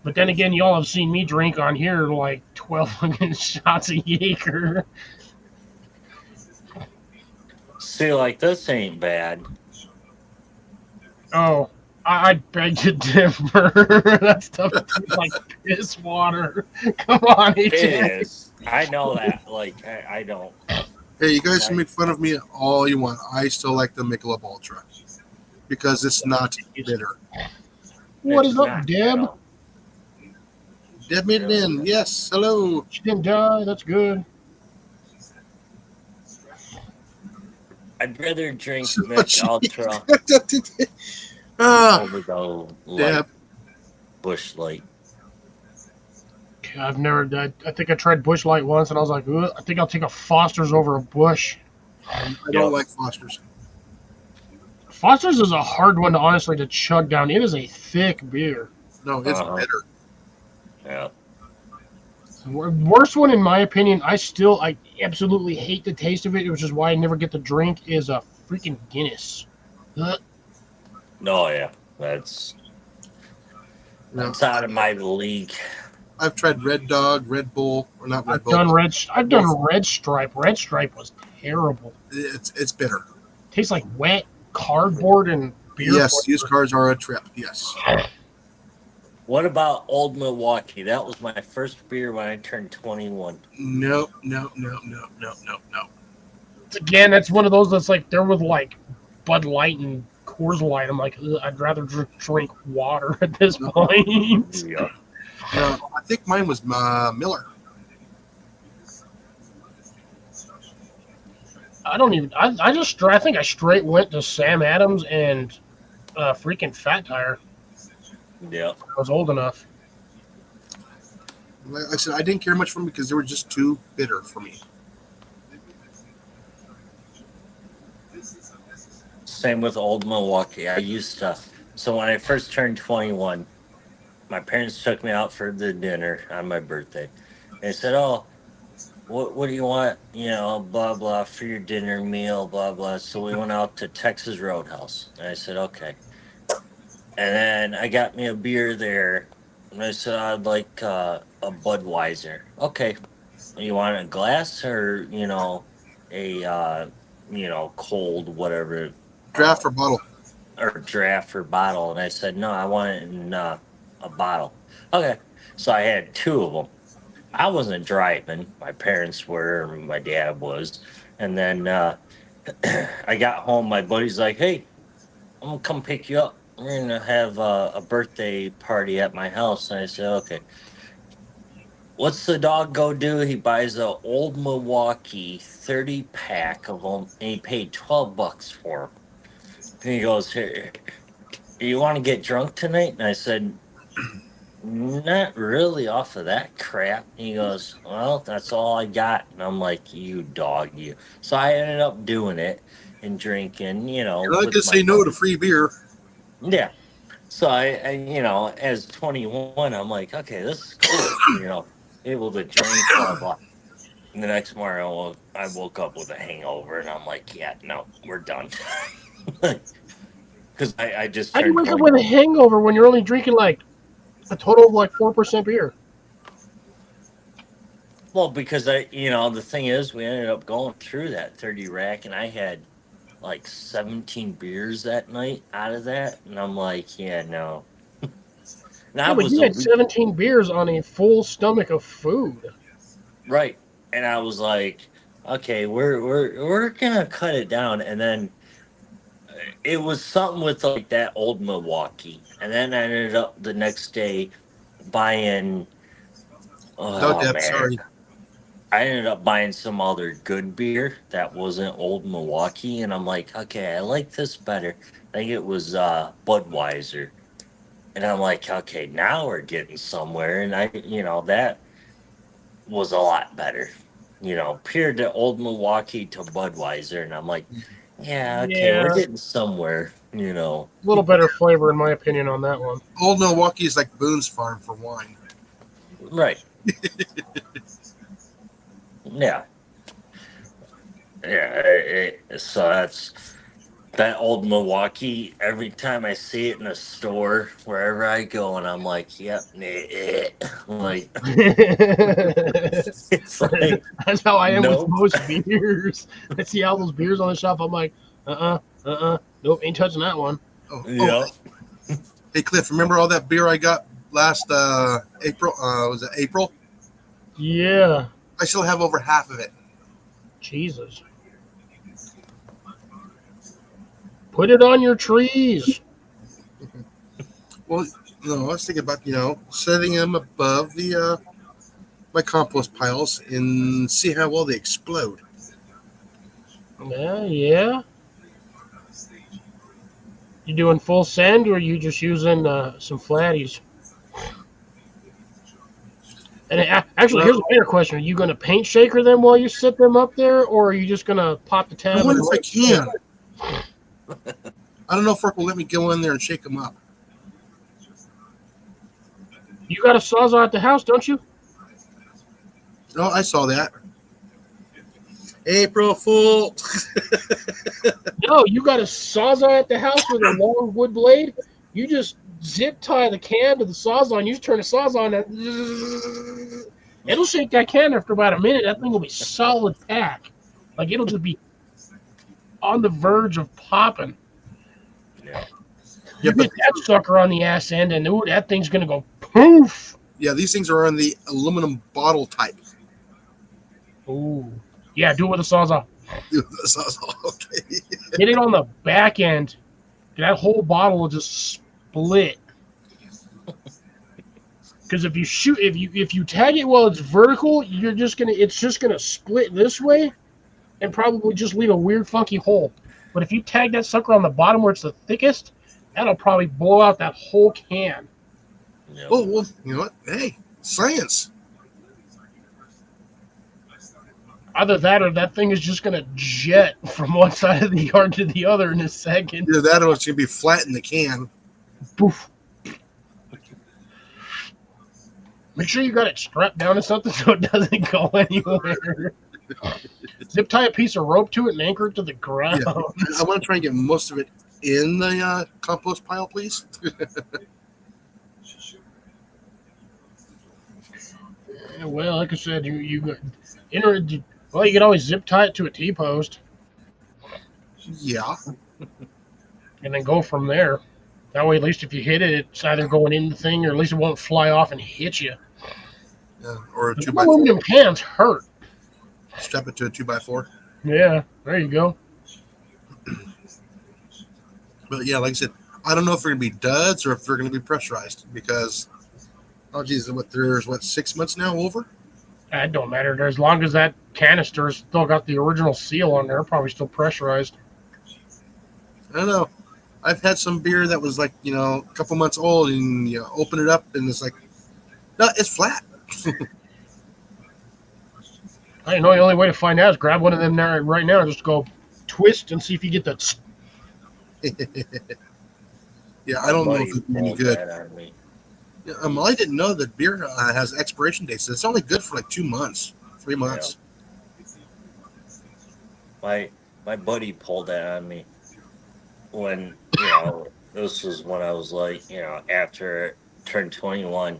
But then again, y'all have seen me drink on here like 12 shots of Jaeger. See, like, this ain't bad. Oh, I beg to differ. That stuff tastes like piss water. Come on, It AJ. is. I know that. Like, I don't. Hey, you guys can make fun of me all you want. I still like the Michelob Ultra because it's not bitter. What It's is up, not, Deb? no. Deb made it in. Yes, hello. She didn't die. That's good. I'd rather drink Mich Ultra Ah, over the light Deb. Bush Light. I've never. I think I tried Bush Light once, and I was like, ugh, I think I'll take a Foster's over a Bush. I don't like Foster's. Foster's is a hard one to honestly to chug down. It is a thick beer. No, it's Uh-huh. bitter. Yeah. Worst one in my opinion. I absolutely hate the taste of it, which is why I never get the drink. Is a freaking Guinness. Ugh. No, yeah. That's No, out of my league. I've tried Red Dog, Red Bull, or not Red I've Bull. done Red Stripe. Red Stripe was terrible. It's bitter. Tastes like wet cardboard and beer. Yes, flavor. used cars are a trip. Yes. What about Old Milwaukee? That was my first beer when I turned 21. No. Again, that's one of those that's like they're with like Bud Light and Coors Light. I'm like, ugh, I'd rather drink water at this point. Yeah. No, I think mine was Miller. I don't even. I think I straight went to Sam Adams and freaking Fat Tire. Yeah. I was old enough. Like I said, I didn't care much for them because they were just too bitter for me. Same with Old Milwaukee. I used to. So when I first turned 21, my parents took me out for the dinner on my birthday. They said, "Oh, what do you want? You know, blah blah for your dinner meal, blah blah." So we went out to Texas Roadhouse, and I said, "Okay." And then I got me a beer there, and I said I'd like a Budweiser. Okay, you want a glass or a cold whatever Draft or bottle? or draft or bottle? And I said no, I want it in a bottle. Okay, so I had two of them. I wasn't driving. My parents were, or my dad was. And then I got home. My buddy's like, "Hey, I'm gonna come pick you up. We're gonna have a birthday party at my house." And I said, "Okay." What's the dog go do? He buys a Old Milwaukee 30 pack of them, and he paid $12 for them. And he goes, "Here, you want to get drunk tonight?" And I said, "Not really off of that crap." And he goes, "Well, that's all I got." And I'm like, "You dog, you." So I ended up doing it and drinking, You're not with gonna say my no to buddies. free beer. Yeah. So I as 21, I'm like, okay, this is cool, able to drink, blah, blah. And the next morning, I woke up with a hangover, and I'm like, yeah, no, we're done. Because I just How do you turned wake up with a 21. hangover when you're only drinking like a total of like 4% beer? Well, because the thing is, we ended up going through that 30 rack, and I had like 17 beers that night out of that, and I'm like, yeah, no. And I Yeah, but was you had 17 beers on a full stomach of food. right, and I was like, okay, we're gonna cut it down, and then it was something with like that Old Milwaukee, and then I ended up the next day buying. No, Oh Deb, man, sorry. I ended up buying some other good beer that wasn't Old Milwaukee, and I'm like, okay, I like this better. I think it was Budweiser, and I'm like, okay, now we're getting somewhere, and that was a lot better. Paired to Old Milwaukee to Budweiser, and I'm like, yeah, okay, we're Yeah, getting somewhere. a little better flavor in my opinion on that one. Old Milwaukee is like Boone's Farm for wine. Right? Yeah, yeah. So that's that Old Milwaukee. Every time I see it in a store, wherever I go, and I'm like, yep, I'm like it's like That's how I am nope. with most beers. I see all those beers on the shelf. I'm like, nope, ain't touching that one. Oh, Yeah. hey Cliff, remember all that beer I got last April? Was it April? Yeah, I still have over half of it. Jesus. Put it on your trees. Well, no, I was thinking about setting them above the my compost piles and see how well they explode. Yeah. You doing full send, or are you just using some flatties? And actually, here's a better question: are you going to paint shaker them while you sit them up there, or are you just going to pop the tab? I wonder if I can. I don't know if Fork will let me go in there and shake them up. You got a Sawzall at the house, don't you? Oh, I saw that. April Fool. No, you got a Sawzall at the house with a long wood blade. You just zip tie the can to the Sawzall and you just turn the Sawzall on and it'll shake that can after about a minute. That thing will be solid pack. Like it'll just be on the verge of popping. Yeah. You Yeah, but hit that sucker on the ass end and ooh, that thing's gonna go poof. yeah, these things are on the aluminum bottle type. Ooh. Yeah, do it with a Sawzall. Okay. Hit it on the back end. That whole bottle will just split. Because if you tag it while it's vertical, it's just gonna split this way, and probably just leave a weird funky hole. But if you tag that sucker on the bottom where it's the thickest, that'll probably blow out that whole can. Yep. Oh, well, you know what? Hey, science. Either that or that thing is just gonna jet from one side of the yard to the other in a second. Either that or it's going to be flat in the can. Poof. Make sure you got it strapped down to something so it doesn't go anywhere. Zip tie a piece of rope to it and anchor it to the ground. Yeah. I want to try and get most of it in the compost pile, please. Yeah, well, like I said, you can always zip tie it to a T-post Yeah. and then go from there. That way, at least if you hit it, it's either going in the thing or at least it won't fly off and hit you. Or a The 2x4. aluminum cans hurt. Strap it to a 2x4. Yeah, there you go. But yeah, like I said, I don't know if they're going to be duds or if they're going to be pressurized because, oh, geez, there's 6 months now over? That don't matter. As long as that canister's still got the original seal on there, probably still pressurized. I don't know. I've had some beer that was like, a couple months old and you open it up and it's like, no, it's flat. I know the only way to find out is grab one of them there right now and just go twist and see if you get the. Yeah, I don't know Buddy if it's any pulled good. that on me. Yeah, I didn't know that beer has expiration dates. It's only good for like 2 months, 3 months. My buddy pulled that on me when this was when I was like after I turned 21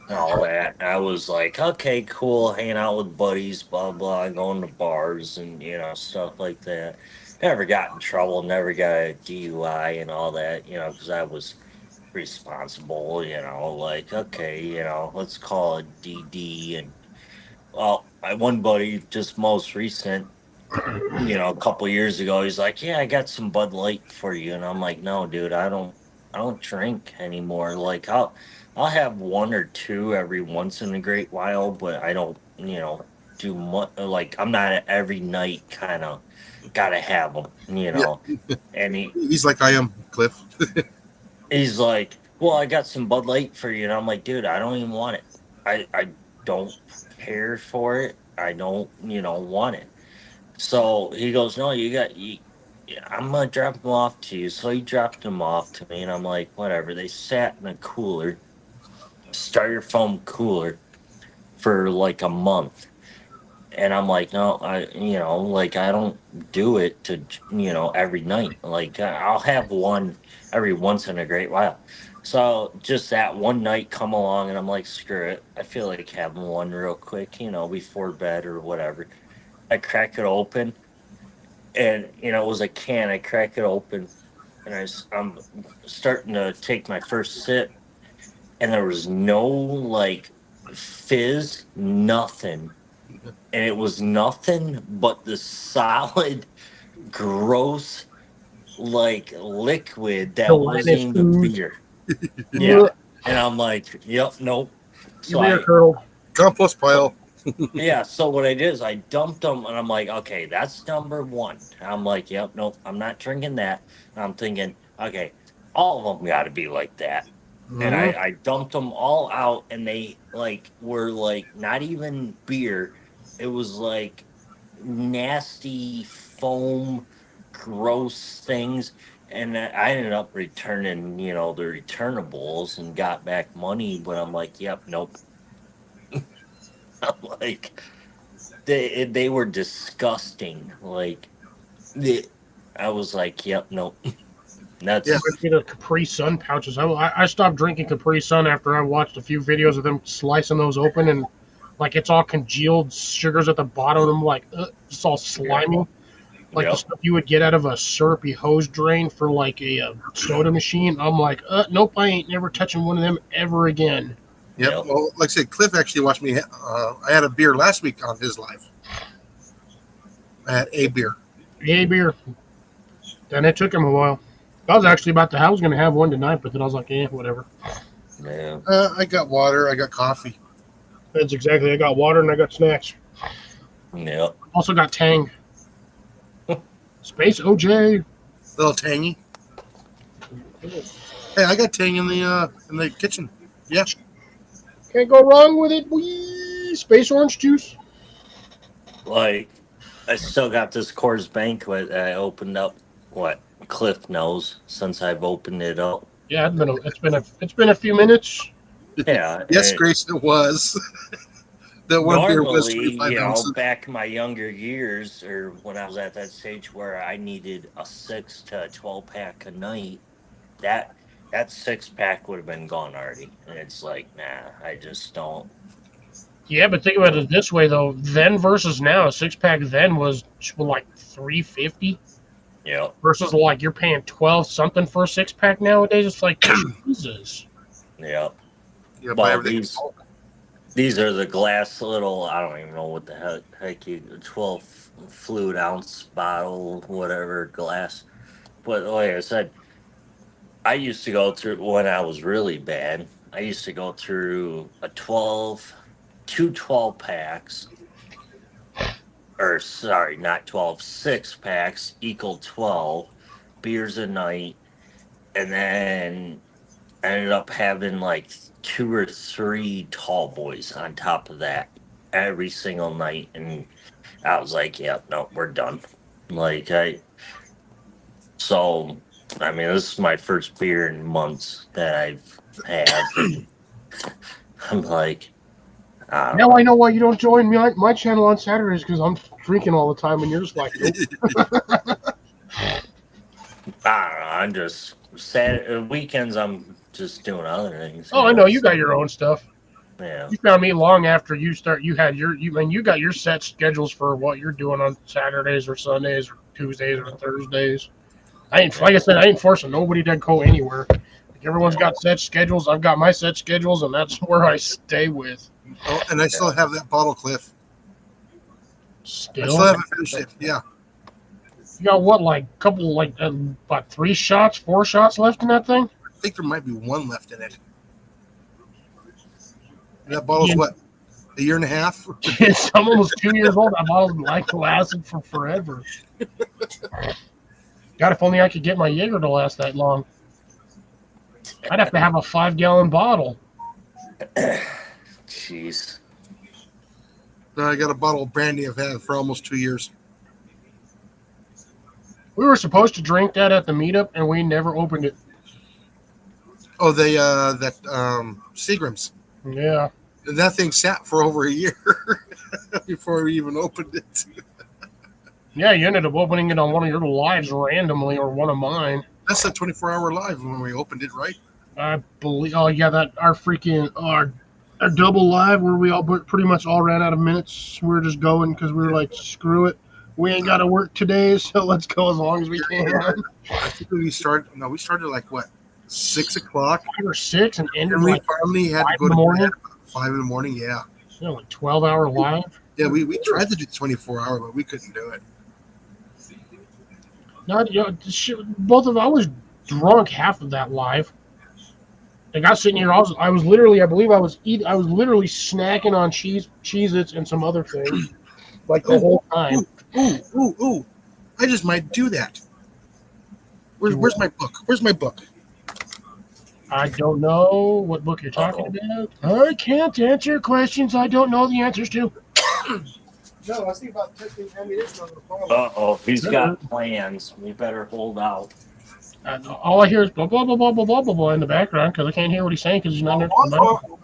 and all that. I was like, okay, cool, hanging out with buddies, blah blah, going to bars and stuff like that. Never got in trouble, never got a DUI and all that, because I was responsible, like okay, let's call it DD. And well, my one buddy just most recent, a couple years ago, he's like, yeah, I got some Bud Light for you. And I'm like, no, dude, I don't drink anymore. Like I'll have one or two every once in a great while, but I don't do much. Like I'm not a every night kind of gotta have them, and He's like I am, Cliff. he's like, well, I got some Bud Light for you. And I'm like, dude, I don't even want it. I don't care for it. I don't want it. So he goes, no, I'm going to drop them off to you. So he dropped them off to me, and I'm like, whatever. They sat in a cooler, styrofoam cooler, for like a month. And I'm like, no, I don't do it to, every night. Like, I'll have one every once in a great while. So just that one night come along, and I'm like, screw it. I feel like having one real quick, before bed or whatever. I crack it open, and it was a can. I crack it open, and I'm starting to take my first sip, and there was no like fizz, nothing, and it was nothing but the solid, gross, like liquid that wasn't even beer. Yeah, and I'm like, yep, nope. So Beer curdled. Compost pile. yeah, so what I did is I dumped them, and I'm like, okay, that's number one. And I'm like, yep, nope, I'm not drinking that. And I'm thinking, okay, all of them got to be like that. And I dumped them all out, and they were not even beer. It was like nasty foam, gross things. And I ended up returning, the returnables and got back money. But I'm like, yep, nope. I'm like, they were disgusting. Like, I was like, yep, nope. That's Yeah. Especially the Capri Sun pouches. I stopped drinking Capri Sun after I watched a few videos of them slicing those open and like it's all congealed sugars at the bottom of them, like it's all slimy, like the yep. stuff you would get out of a syrupy hose drain for like a soda machine. I'm like, nope, I ain't never touching one of them ever again. Yep. Yep. Well, like I said, Cliff actually watched me. I had a beer last week on his live. I had a beer. Hey, beer. And it took him a while. I was actually I was going to have one tonight, but then I was like, whatever. Yeah. I got water. I got coffee. That's exactly. I got water and I got snacks. Yep. Also got Tang. Space OJ. Little tangy. Hey, I got tang in the kitchen. Yeah. Can't go wrong with it. Wee! Space orange juice. Like, I still got this Coors Banquet that I opened up. What Cliff knows since I've opened it up. Yeah, it's been a few minutes. Yeah. Yes, Grace, it was. That one beer was Normally, 25 ounces. back in my younger years, or when I was at that stage where I needed a 6 to 12 pack a night, that 6-pack would have been gone already. And it's like, nah, I just don't. Yeah, but think about it this way though. Then versus now, a 6-pack then was like $3.50 Yep. versus like you're paying 12 something for a 6-pack nowadays. It's like Jesus. Yep. Yeah, Well, buy everything. These are the glass little, I don't even know what the heck 12 fluid ounce bottle, whatever, glass. But like I said, I used to go through, when I was really bad, I used to go through two 12 packs, or sorry, not 12, 6-packs equal 12 beers a night. And then I ended up having like 2 or 3 tall boys on top of that every single night. And I was like, yeah, no, we're done. I mean, this is my first beer in months that I've had. I'm like, Now I know why you don't join my channel on Saturdays because I'm drinking all the time and you're just like, nope. I don't know. I'm just weekends. I'm just doing other things. Oh, I know you got your own stuff. Yeah. You found me long after you had you got your set schedules for what you're doing on Saturdays or Sundays or Tuesdays or Thursdays. Like I said, I ain't forcing nobody to go anywhere. Like everyone's got set schedules. I've got my set schedules, and that's where I stay with. Oh, and I still have that bottle, Cliff. I Still, still haven't finished it. Yeah. you got what, like a couple, like about 3 shots, 4 shots left in that thing? I think there might be one left in it. And that bottle's Yeah. what? A year and a half? Some almost 2 years old. That bottle's like lasted for forever. God, if only I could get my Jaeger to last that long. I'd have to have a 5-gallon bottle. Jeez. No, I got a bottle of brandy I've had for almost 2 years. We were supposed to drink that at the meetup, and we never opened it. Oh, Seagram's. Yeah. And that thing sat for over a year before we even opened it. Yeah, you ended up opening it on one of your lives randomly, or one of mine. That's a 24-hour live when we opened it, right? I believe. Oh yeah, that our double live where we all pretty much all ran out of minutes. We were just going because we were like, screw it, we ain't got to work today, so let's go as long as we can. I think we started like what, 6 o'clock, 5 or 6, and ended and we like finally had to 5 go in the to morning. bed about 5 in the morning. Yeah, Like 12-hour live. yeah. We tried to do 24-hour, but we couldn't do it. Not both of I was drunk half of that live. Like I was sitting here, I was literally, I believe I was literally snacking on Cheez-Its and some other things, like the whole time. Ooh! I just might do that. Where's my book? Where's my book? I don't know what book you're talking about. I can't answer questions I don't know the answers to. No, I was thinking about testing ammunition on the phone. He's got plans. We better hold out. All I hear is blah blah blah blah blah blah blah blah in the background because I can't hear what he's saying because he's not next to the microphone.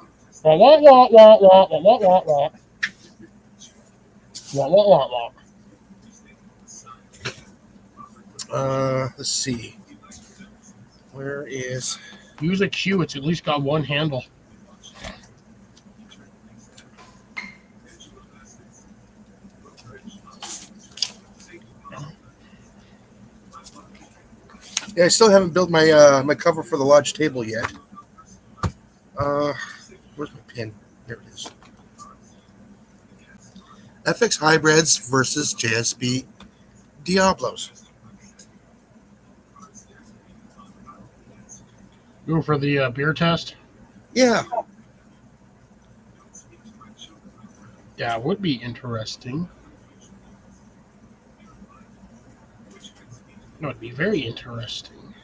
Wah wah wah wah wah wah wah wah wah wah wah wah. Let's see. Where is? Use a Q. It's at least got one handle. Yeah, I still haven't built my my cover for the lodge table yet. Where's my pin? There it is. FX hybrids versus JSB Diablos. Go for the beer test. Yeah, Yeah, it would be interesting. It would be very interesting.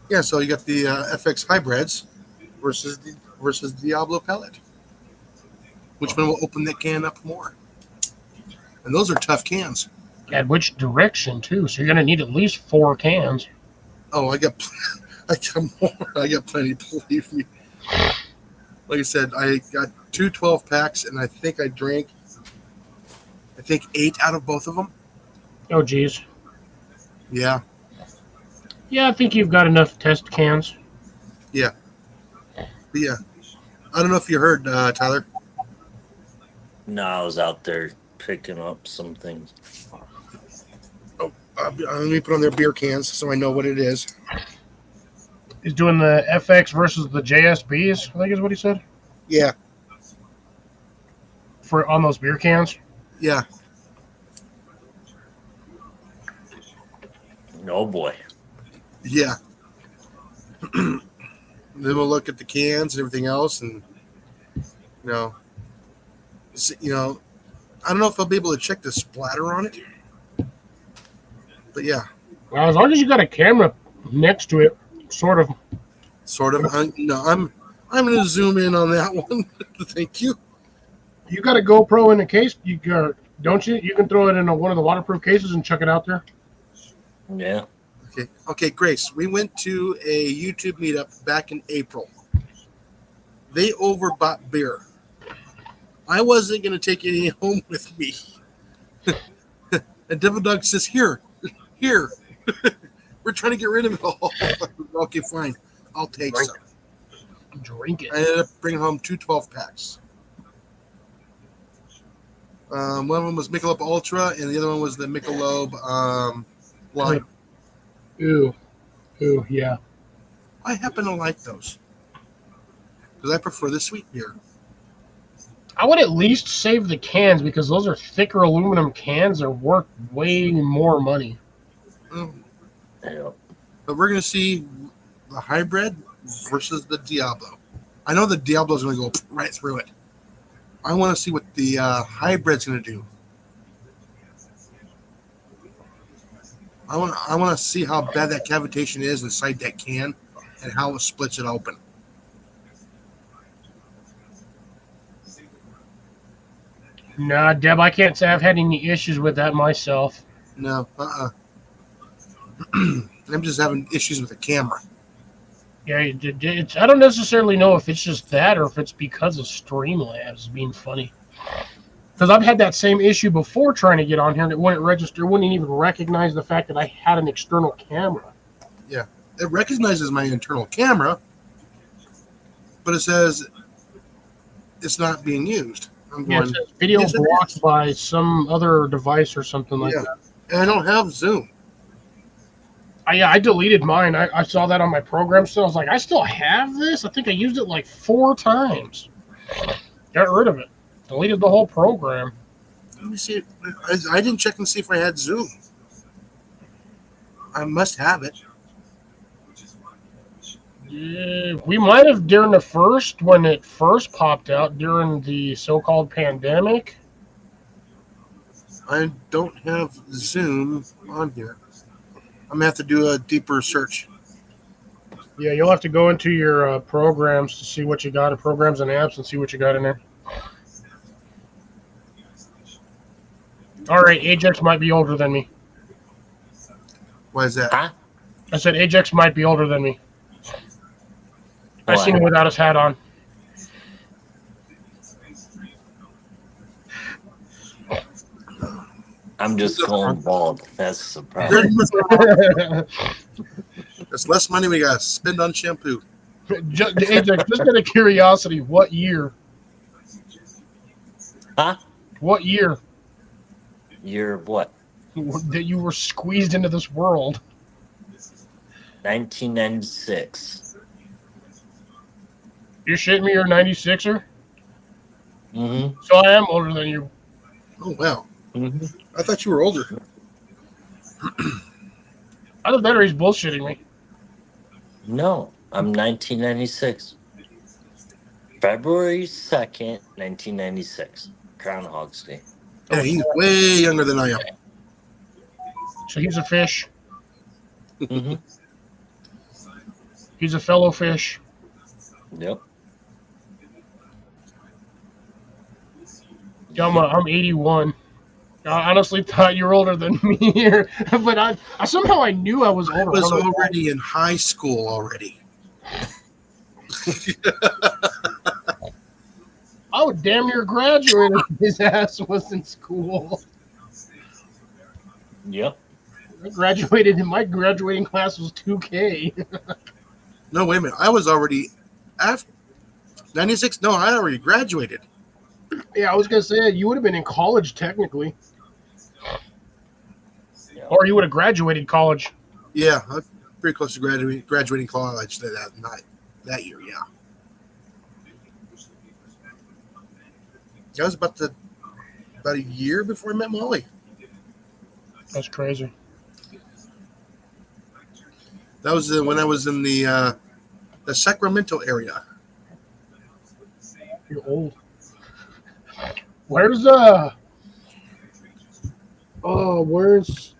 yeah. So you got the FX hybrids versus Diablo pellet. Which one will open that can up more? And those are tough cans. And which direction too? So you're gonna need at least 4 cans. Oh, I got more. I got plenty. Believe me. Like I said, I got 2 12 packs, and I think I drank. I think 8 out of both of them. Oh geez. Yeah, Yeah, I think you've got enough test cans. but yeah. I don't know if you heard, Tyler. No, I was out there picking up some things. Let me put on their beer cans so I know what it is. He's doing the FX versus the JSBs, I think is what he said. Yeah, For on those beer cans. yeah. Oh boy. Yeah. Then we'll look at the cans and everything else, and you know, I don't know if I'll be able to check the splatter on it, but yeah, Well, as long as you got a camera next to it, sort of. sort of. I'm going to zoom in on that one. Thank you. You got a GoPro in the case, you got, don't you? You can throw it in one of the waterproof cases and chuck it out there. Yeah. Okay, Grace. We went to a YouTube meetup back in April. They overbought beer. I wasn't going to take any home with me. And Devil Dog says, here. We're trying to get rid of it all. Okay, fine. I'll take some. Drink it. I ended up bringing home 2 12 packs. One of them was Michelob Ultra, and the other one was the Michelob Lime. Ooh, yeah. I happen to like those because I prefer the sweet beer. I would at least save the cans because those are thicker aluminum cans. They're worth way more money. Yeah. But we're going to see the hybrid versus the Diablo. I know the Diablo's going to go right through it. I want to see what the hybrid's going to do. I want to see how bad that cavitation is inside that can and how it splits it open. Nah, Deb, I can't say I've had any issues with that myself. No, I'm just having issues with the camera. Yeah, it's, I don't necessarily know if it's just that or if it's because of Streamlabs being funny. Because I've had that same issue before trying to get on here and it wouldn't register, wouldn't even recognize the fact that I had an external camera. Yeah, it recognizes my internal camera, but it says it's not being used. I'm Yeah, going, it says video yes, it blocked is. by some other device or something like Yeah. that. And I don't have Zoom. I deleted mine. I saw that on my program still. I was like, I still have this? I think I used it like 4 times. Got rid of it. Deleted the whole program. Let me see. I didn't check and see if I had Zoom. I must have it. Yeah, we might have during the first, when it first popped out during the so-called pandemic. I don't have Zoom on here. I'm going to have to do a deeper search. Yeah, you'll have to go into your programs to see what you got, programs and apps, and see what you got in there. All right, Ajax might be older than me. Why is that? Huh? I said Ajax might be older than me. I seen him What? without his hat on. I'm just going bald. That's a surprise. That's less money we got to spend on shampoo. Ajax, just out of curiosity, what year? Huh? What year You're what? that you were squeezed into this world? 1996. You're shitting me, you're a 96er? Mm-hmm. So I am older than you. Oh, wow. Mm-hmm. I thought you were older. Either that or he's bullshitting me. No, I'm 1996. February 2nd, 1996. Groundhog's Day. Yeah, he's way younger than I am. So he's a fish. Mm-hmm. He's a fellow fish. Yep. Yeah, I'm 81. I honestly thought you were older than me here, but I somehow I knew I was I older. was already in high school already. I would damn near graduated if his ass was in school. Yep. I graduated, and my graduating class was 2K. No, wait a minute. I was already after 96. No, I already graduated. Yeah, I was gonna say you would have been in college technically, Yep. or you would have graduated college. Yeah, I'm pretty close to graduating college that night, that year. Yeah, that was about a year before I met Molly. That's crazy. That was when I was in the Sacramento area. You're old. Where's where's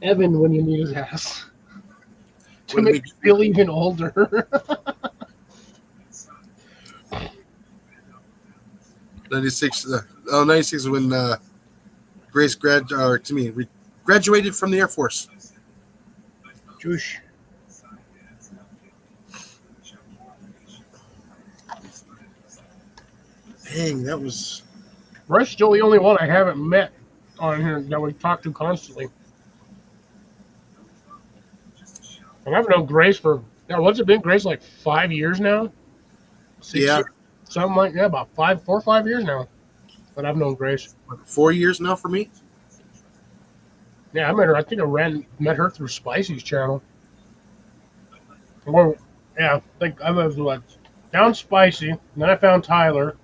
Evan when you need his ass? To When make we- you feel even older. 96. 96 is when Grace graduated from the Air Force. Juice. Dang, that was. Bryce's still the only one I haven't met on here that we talk to constantly. And I've known Grace for, what's it been, Grace, like 5 years now? 6 Yeah. years? Something like that, about 4 or 5 years now. But I've known Grace. 4 years now for me. Yeah, I met her. I think I met her through Spicy's channel. Well, yeah, I think I was like found Spicy, and then I found Tyler.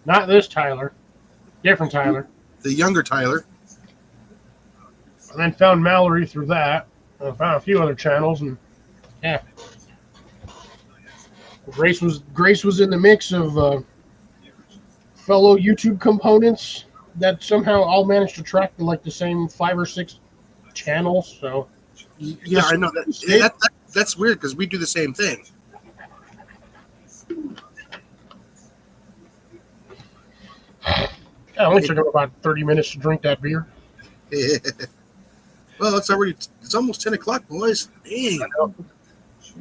Not this Tyler, different Tyler. The younger Tyler. And then found Mallory through that. I found a few other channels, and yeah, Grace was in the mix of fellow YouTube components that somehow all managed to track like the same 5 or 6 channels. So Yeah, I know that's weird because we do the same thing. yeah, it only took them about 30 minutes to drink that beer. Well, it's almost 10 o'clock, boys. Dang.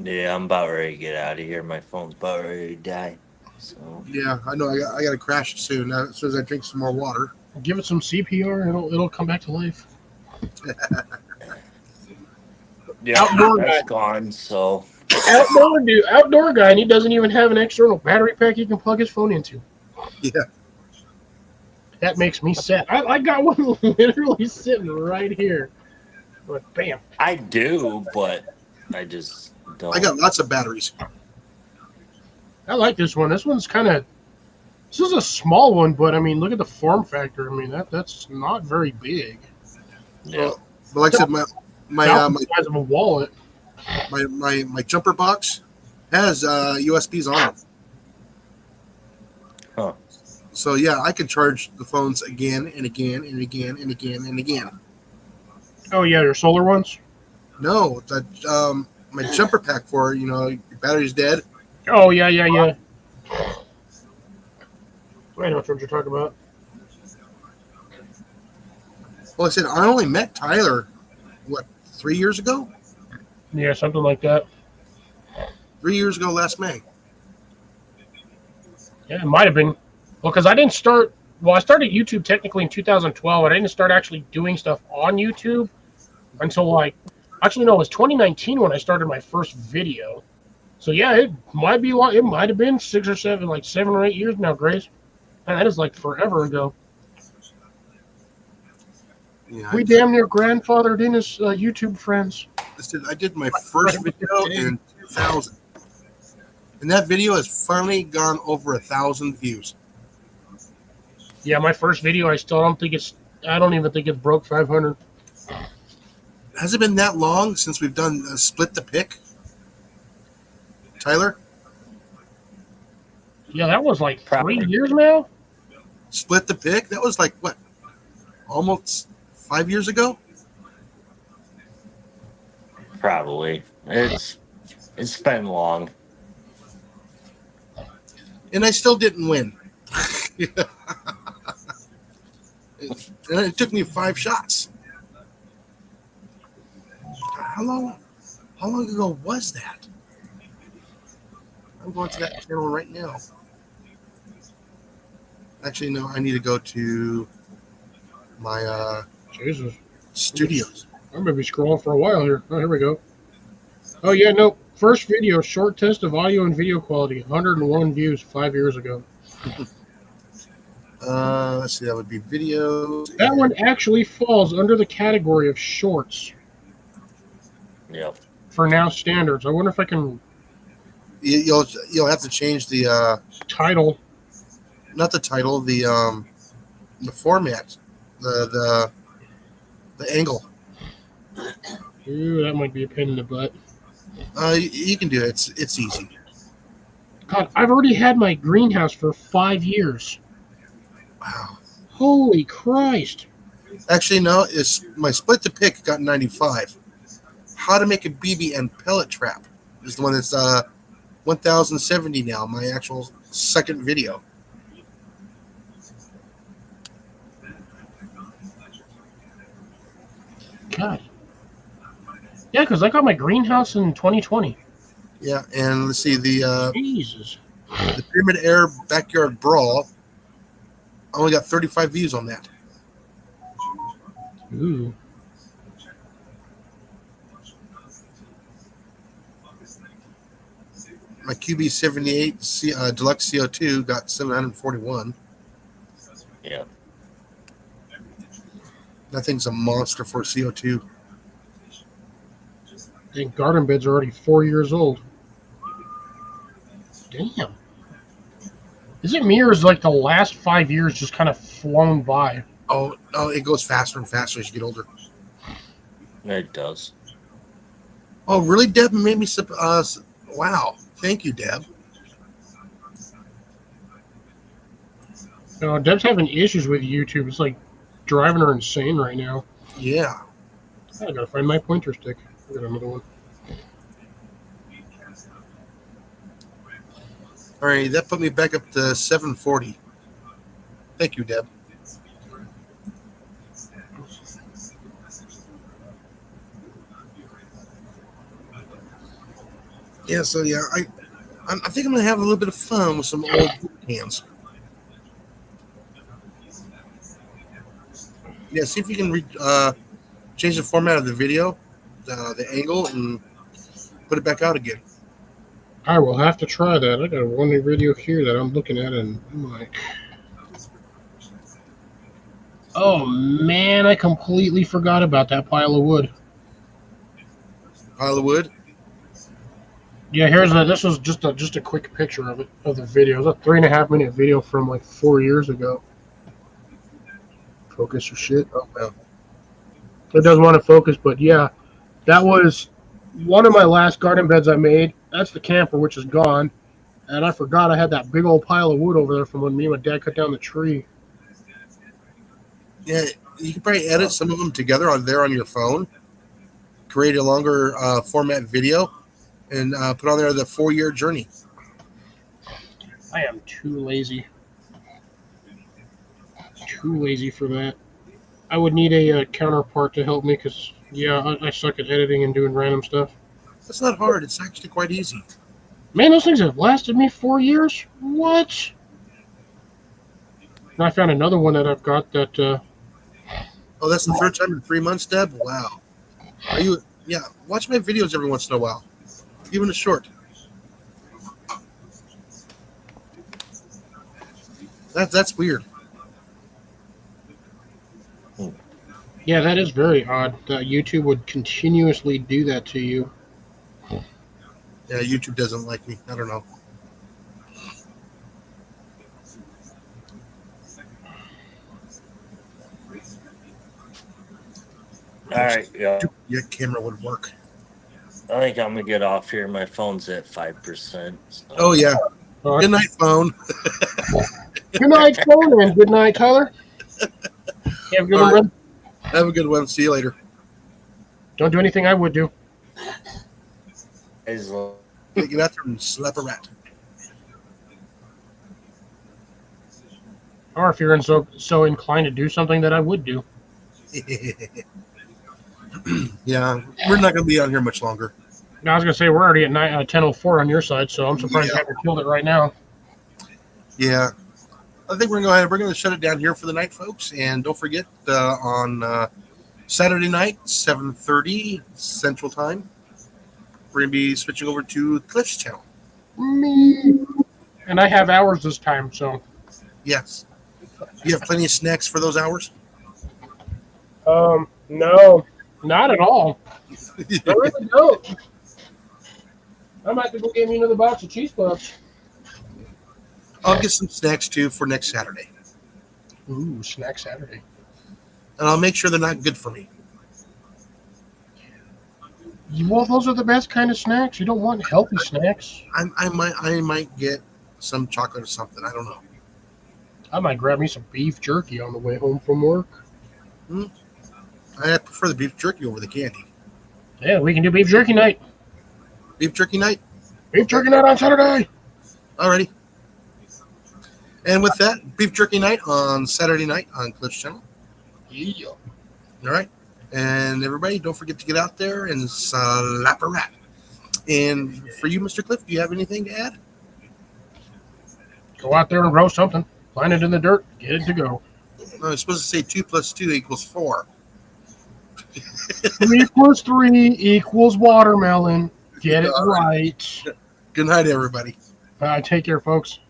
Yeah, I'm about ready to get out of here. My phone's about ready to die. So Yeah, I know. I got to crash soon. As soon as I drink some more water. Give it some CPR, it'll come back to life. yeah, Outdoor that's guy. gone. So Outdoor guy, and he doesn't even have an external battery pack he can plug his phone into. Yeah. That makes me sad. I got one literally sitting right here. But bam. I do, but I just don't. I got lots of batteries. I like this one. This one's this is a small one, but I mean, look at the form factor. I mean, that's not very big. Yeah. But like I said, my About the size of a wallet. my jumper box has USBs on it. Huh. So yeah, I can charge the phones again and again and again and again and again. Oh yeah, your solar ones. No, that my jumper pack for your battery's dead. Oh yeah. I know what you're talking about. Well, I said I only met Tyler, what, 3 years ago? Yeah, something like that. 3 years ago last May. Yeah, it might have been. Well, because I didn't start. Well, I started YouTube technically in 2012, and I didn't start actually doing stuff on YouTube until actually no, it was 2019 when I started my first video. So yeah, it might be it might have been 6 or 7, like 7 or 8 years now, Grace. And that is like forever ago. Yeah, We damn near grandfathered in as YouTube friends. I did my first video in 2000. And that video has finally gone over 1,000 views. Yeah, my first video, I don't even think it's broke 500. Has it been that long since we've done Split the Pick? Tyler? Yeah, that was like Probably. 3 years now. Split the Pick? That was like, what, almost 5 years ago? Probably. It's been long. And I still didn't win. And it took me 5 shots. How long ago was that? I'm going to that channel right now. Actually, no, I need to go to my Jesus. studios. I'm going to be scrolling for a while here. Oh, here we go. Oh, yeah, no. First video, short test of audio and video quality. 101 views 5 years ago. Let's see, that would be videos. That one actually falls under the category of shorts Yep. for now standards. I wonder if I can You'll have to change the title. not the title, the format, the angle. Ooh, that might be a pain in the butt. You can do it. It's easy. God, I've already had my greenhouse for 5 years. Wow. Holy Christ. Actually, no. It's my Split the Pick got 95. How to make a BB and pellet trap is the one that's 1,070 now. My actual second video. God. Yeah, because I got my greenhouse in 2020. Yeah, and let's see the Jesus. Pyramid Air Backyard Brawl. I only got 35 views on that. Ooh. My QB78 Deluxe CO2 got 741. Yeah. That thing's a monster for CO2. I think garden bed's are already 4 years old. Damn. Is it me or is like the last 5 years just kind of flown by? Oh, it goes faster and faster as you get older. It does. Oh, really? Deb made me wow. Thank you, Deb. No, Deb's having issues with YouTube. It's like driving her insane right now. Yeah. I gotta find my pointer stick. I got another one. All right, that put me back up to 740. Thank you, Deb. Yeah, so yeah, I think I'm gonna have a little bit of fun with some old cans. Yeah, see if you can change the format of the video, the angle, and put it back out again. I will have to try that. I got one video here that I'm looking at, and I'm like, oh man, I completely forgot about that pile of wood. Pile of wood. Yeah, this was just a quick picture of it, of the video. It was a 3.5 minute video from like 4 years ago. Focus your shit. Oh well. It doesn't want to focus, but yeah, that was one of my last garden beds I made. That's the camper, which is gone. And I forgot I had that big old pile of wood over there from when me and my dad cut down the tree. Yeah, you can probably edit some of them together on your phone. Create a longer format video, and put on there the 4-year journey. I am too lazy. Too lazy for that. I would need a counterpart to help me because, yeah, I suck at editing and doing random stuff. That's not hard. It's actually quite easy. Man, those things have lasted me 4 years. What? And I found another one that I've got that. Oh, that's the third time in 3 months, Deb? Wow. Are you? Yeah, watch my videos every once in a while, even a short. That's weird. Yeah, that is very odd that YouTube would continuously do that to you. Yeah, YouTube doesn't like me. I don't know. All right, yeah. Your camera would work. I think I'm gonna get off here. My phone's at 5%. So. Oh yeah. All right. Good night, phone. Good night, phone, and good night, Tyler. You have a good All one, right. bud. Have a good one. See you later. Don't do anything I would do. As long- Get out there and slap a rat. Or if you're so inclined to do something that I would do. Yeah, we're not going to be on here much longer. Now, I was going to say, we're already at 10:04 on your side, so I'm surprised you Yeah. haven't killed it right now. Yeah, I think we're going to go ahead. We're going to shut it down here for the night, folks. And don't forget on Saturday night, 7:30 Central Time, we're going to be switching over to Cliff's channel. Me. And I have hours this time, so. Yes. You have plenty of snacks for those hours? No, not at all. I really don't. I might have to go get me another box of cheese puffs. I'll get some snacks too for next Saturday. Ooh, Snack Saturday. And I'll make sure they're not good for me. Well, those are the best kind of snacks. You don't want healthy snacks. I might get some chocolate or something. I don't know. I might grab me some beef jerky on the way home from work. I prefer the beef jerky over the candy. Yeah, we can do beef jerky night. Beef jerky night? Beef jerky night on Saturday. Alrighty. And with that, beef jerky night on Saturday night on Cliff's channel. Yeah. All right. And everybody, don't forget to get out there and slap a rat. And for you, Mr. Cliff, do you have anything to add? Go out there and roast something. Plant it in the dirt. Get it to go. I was supposed to say 2 + 2 = 4. 3 + 3 = watermelon. Get it right. Good night, everybody. Take care, folks.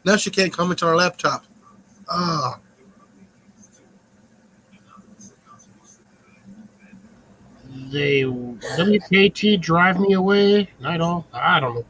Now she can't comment on our laptop. They WKT drive me away. I don't know.